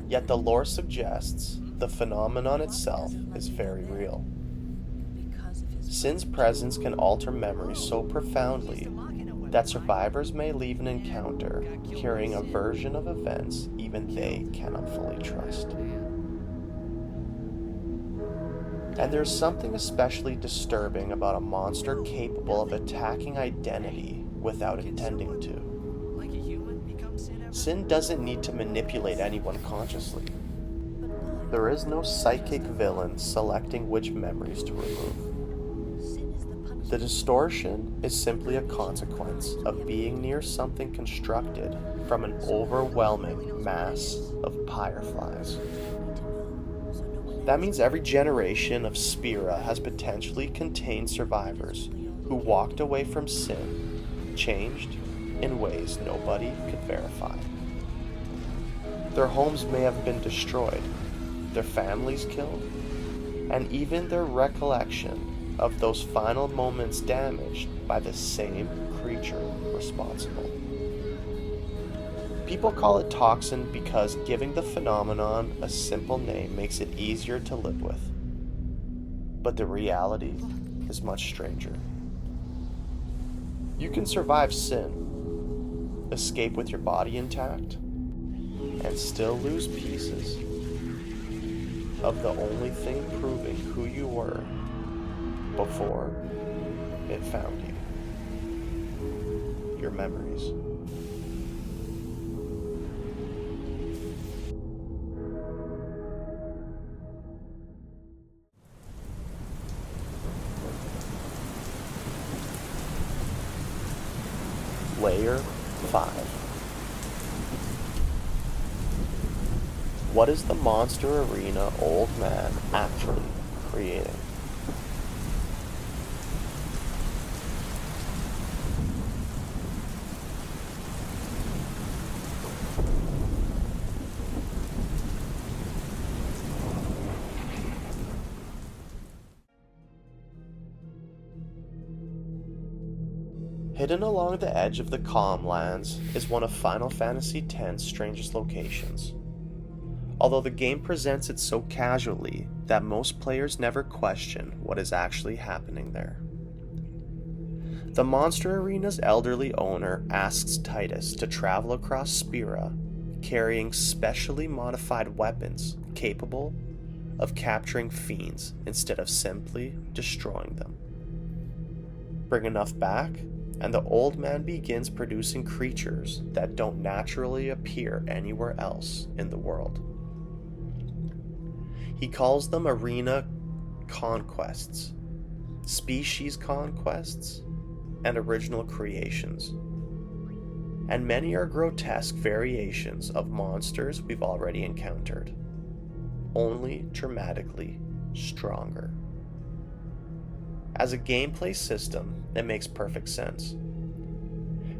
Yet the lore suggests the phenomenon itself is very real. Sin's presence can alter memories so profoundly that survivors may leave an encounter carrying a version of events even they cannot fully trust. And there's something especially disturbing about a monster capable of attacking identity without intending to. Sin doesn't need to manipulate anyone consciously. There is no psychic villain selecting which memories to remove. The distortion is simply a consequence of being near something constructed from an overwhelming mass of fireflies. That means every generation of Spira has potentially contained survivors who walked away from sin, changed in ways nobody could verify. Their homes may have been destroyed, their families killed, and even their recollection of those final moments damaged by the same creature responsible. People call it toxin because giving the phenomenon a simple name makes it easier to live with. But the reality is much stranger. You can survive sin, escape with your body intact, and still lose pieces of the only thing proving who you were before it found you. Your memories. Layer 5. What is the monster arena old man actually creating? Hidden along the edge of the Calm Lands is one of Final Fantasy X's strangest locations. Although the game presents it so casually that most players never question what is actually happening there. The Monster Arena's elderly owner asks Titus to travel across Spira, carrying specially modified weapons capable of capturing fiends instead of simply destroying them. Bring enough back, and the old man begins producing creatures that don't naturally appear anywhere else in the world. He calls them arena conquests, species conquests, and original creations. And many are grotesque variations of monsters we've already encountered, only dramatically stronger. As a gameplay system, it makes perfect sense.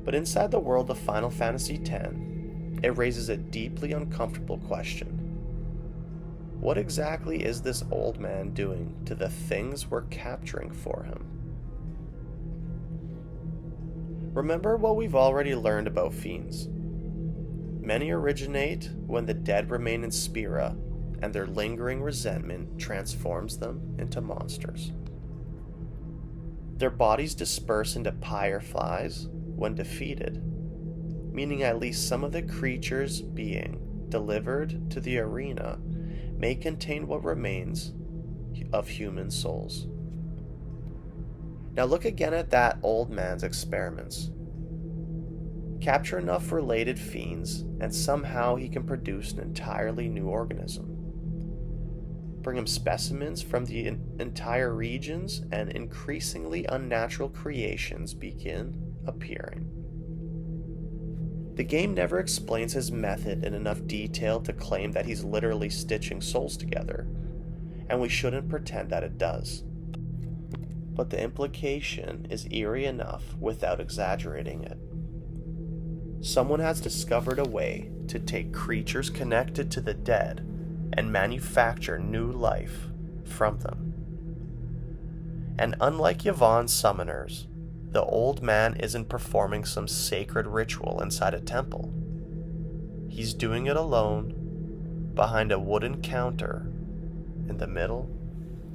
But inside the world of Final Fantasy X, it raises a deeply uncomfortable question. What exactly is this old man doing to the things we're capturing for him? Remember what we've already learned about fiends. Many originate when the dead remain in Spira, and their lingering resentment transforms them into monsters. Their bodies disperse into fireflies when defeated, meaning at least some of the creatures being delivered to the arena may contain what remains of human souls. Now look again at that old man's experiments. Capture enough related fiends, and somehow he can produce an entirely new organism. Bring him specimens from the entire regions, and increasingly unnatural creations begin appearing. The game never explains his method in enough detail to claim that he's literally stitching souls together, and we shouldn't pretend that it does. But the implication is eerie enough without exaggerating it. Someone has discovered a way to take creatures connected to the dead and manufacture new life from them. And unlike Yvonne's summoners, The old man isn't performing some sacred ritual inside a temple. He's doing it alone, behind a wooden counter, in the middle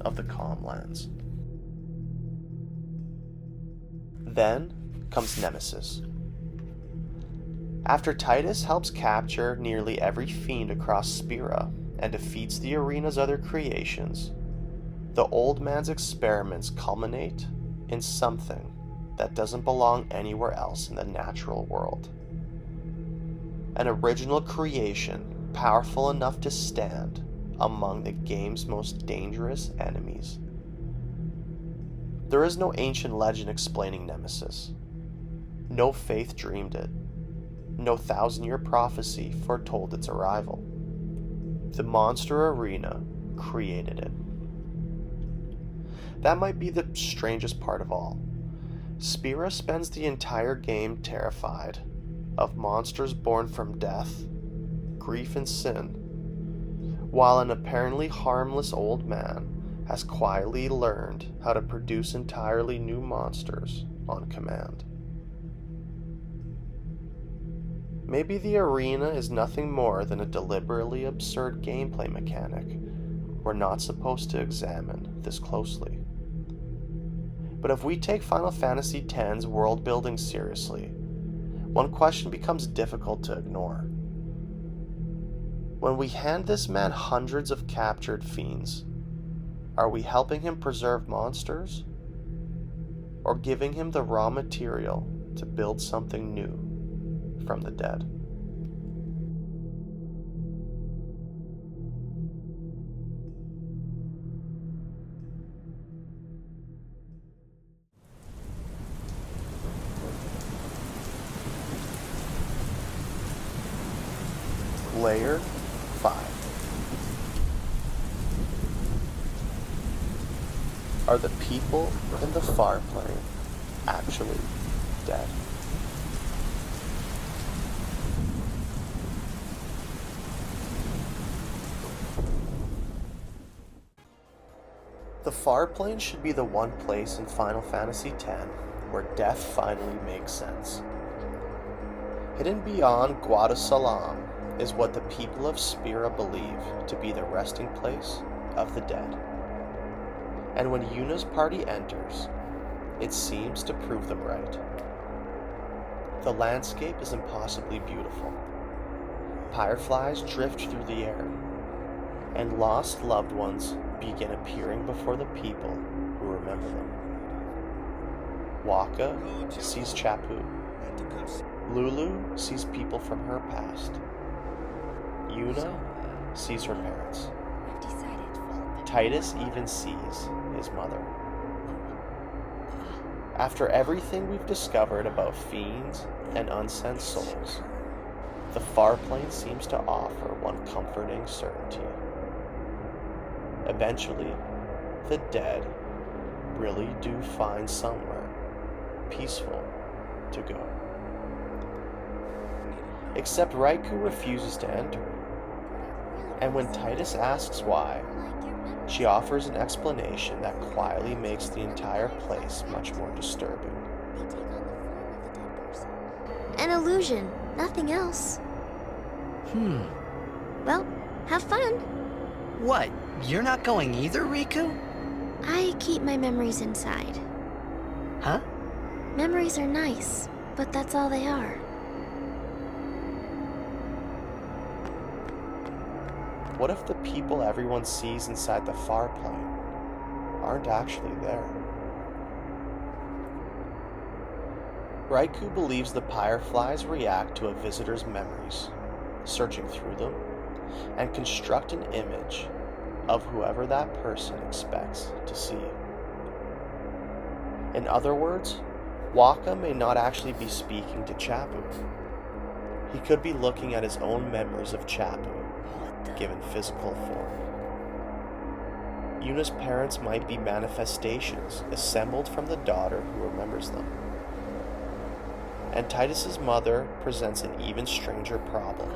of the calm lands. Then comes Nemesis. After Titus helps capture nearly every fiend across Spira and defeats the arena's other creations, the old man's experiments culminate in something that doesn't belong anywhere else in the natural world. An original creation powerful enough to stand among the game's most dangerous enemies. There is no ancient legend explaining Nemesis. No faith dreamed it. No thousand-year prophecy foretold its arrival. The monster arena created it. That might be the strangest part of all. Spira spends the entire game terrified of monsters born from death, grief, and sin, while an apparently harmless old man has quietly learned how to produce entirely new monsters on command. Maybe the arena is nothing more than a deliberately absurd gameplay mechanic we're not supposed to examine this closely. But if we take Final Fantasy X's world building seriously, one question becomes difficult to ignore. When we hand this man hundreds of captured fiends, are we helping him preserve monsters? Or giving him the raw material to build something new from the dead? Layer 5. Are the people in the far plane actually dead? The far plane should be the one place in Final Fantasy X where death finally makes sense. Hidden beyond Guadasalam is what the people of Spira believe to be the resting place of the dead. And when Yuna's party enters, it seems to prove them right. The landscape is impossibly beautiful. Fireflies drift through the air, and lost loved ones begin appearing before the people who remember them. Waka sees Chapu. Lulu sees people from her past. Yuna sees her parents. Titus even sees his mother. After everything we've discovered about fiends and unsent souls, the far plane seems to offer one comforting certainty. Eventually, the dead really do find somewhere peaceful to go. Except Raikou refuses to enter. And when Titus asks why, she offers an explanation that quietly makes the entire place much more disturbing. An illusion, nothing else. Well, have fun. What? You're not going either, Riku? I keep my memories inside. Huh? Memories are nice, but that's all they are. What if the people everyone sees inside the far plane aren't actually there? Raikou believes the Fireflies react to a visitor's memories, searching through them, and construct an image of whoever that person expects to see. In other words, Waka may not actually be speaking to Chapu. He could be looking at his own memories of Chapu, given physical form. Yuna's parents might be manifestations assembled from the daughter who remembers them. And Titus's mother presents an even stranger problem,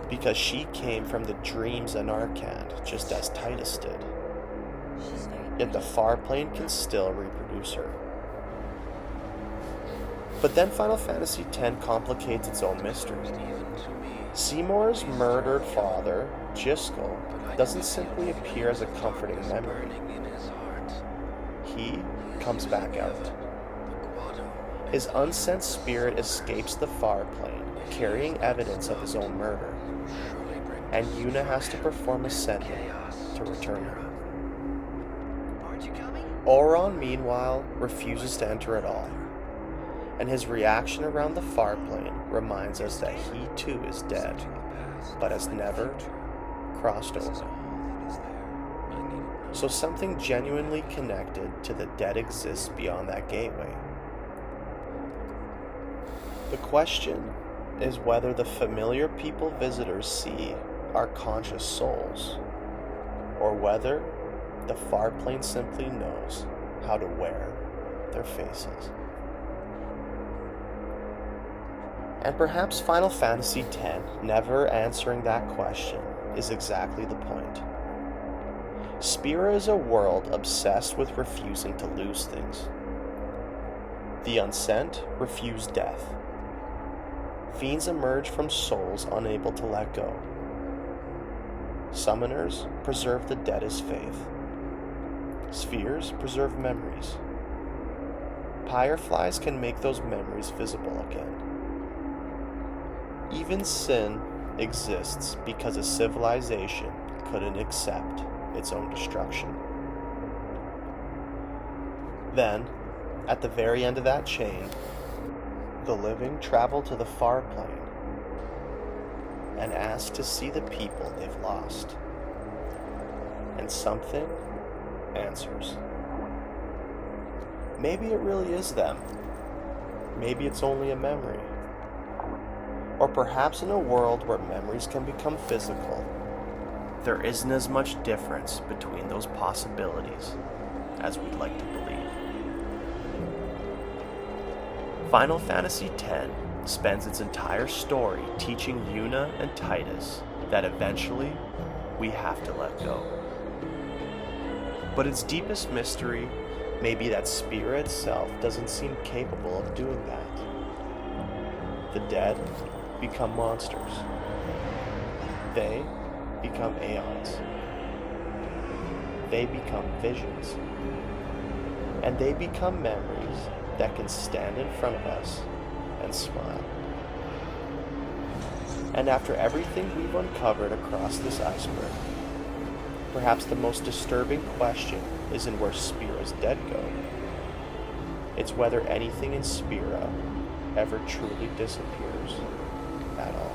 because she came from the dreams in Arkand just as Titus did. Yet the far plane can still reproduce her. But then Final Fantasy X complicates its own mystery. Seymour's murdered father, Jiskel, doesn't simply appear as a comforting memory. He comes back out. His unsent spirit escapes the far plane, carrying evidence of his own murder, and Yuna has to perform a sending to return him. Auron, meanwhile, refuses to enter at all, and his reaction around the far plane reminds us that he too is dead, but has never crossed over. So something genuinely connected to the dead exists beyond that gateway. The question is whether the familiar people visitors see are conscious souls, or whether the far plane simply knows how to wear their faces. And perhaps Final Fantasy X never answering that question is exactly the point. Spira is a world obsessed with refusing to lose things. The unsent refuse death. Fiends emerge from souls unable to let go. Summoners preserve the dead as faith. Spheres preserve memories. Fireflies can make those memories visible again. Even sin exists because a civilization couldn't accept its own destruction. Then, at the very end of that chain, the living travel to the far plane and ask to see the people they've lost. And something answers. Maybe it really is them. Maybe it's only a memory. Or perhaps in a world where memories can become physical, there isn't as much difference between those possibilities as we'd like to believe. Final Fantasy X spends its entire story teaching Yuna and Titus that eventually we have to let go. But its deepest mystery may be that Spira itself doesn't seem capable of doing that. The dead become monsters. They become aeons. They become visions. And they become memories that can stand in front of us and smile. And after everything we've uncovered across this iceberg, perhaps the most disturbing question isn't where Spira's dead go. It's whether anything in Spira ever truly disappears at all.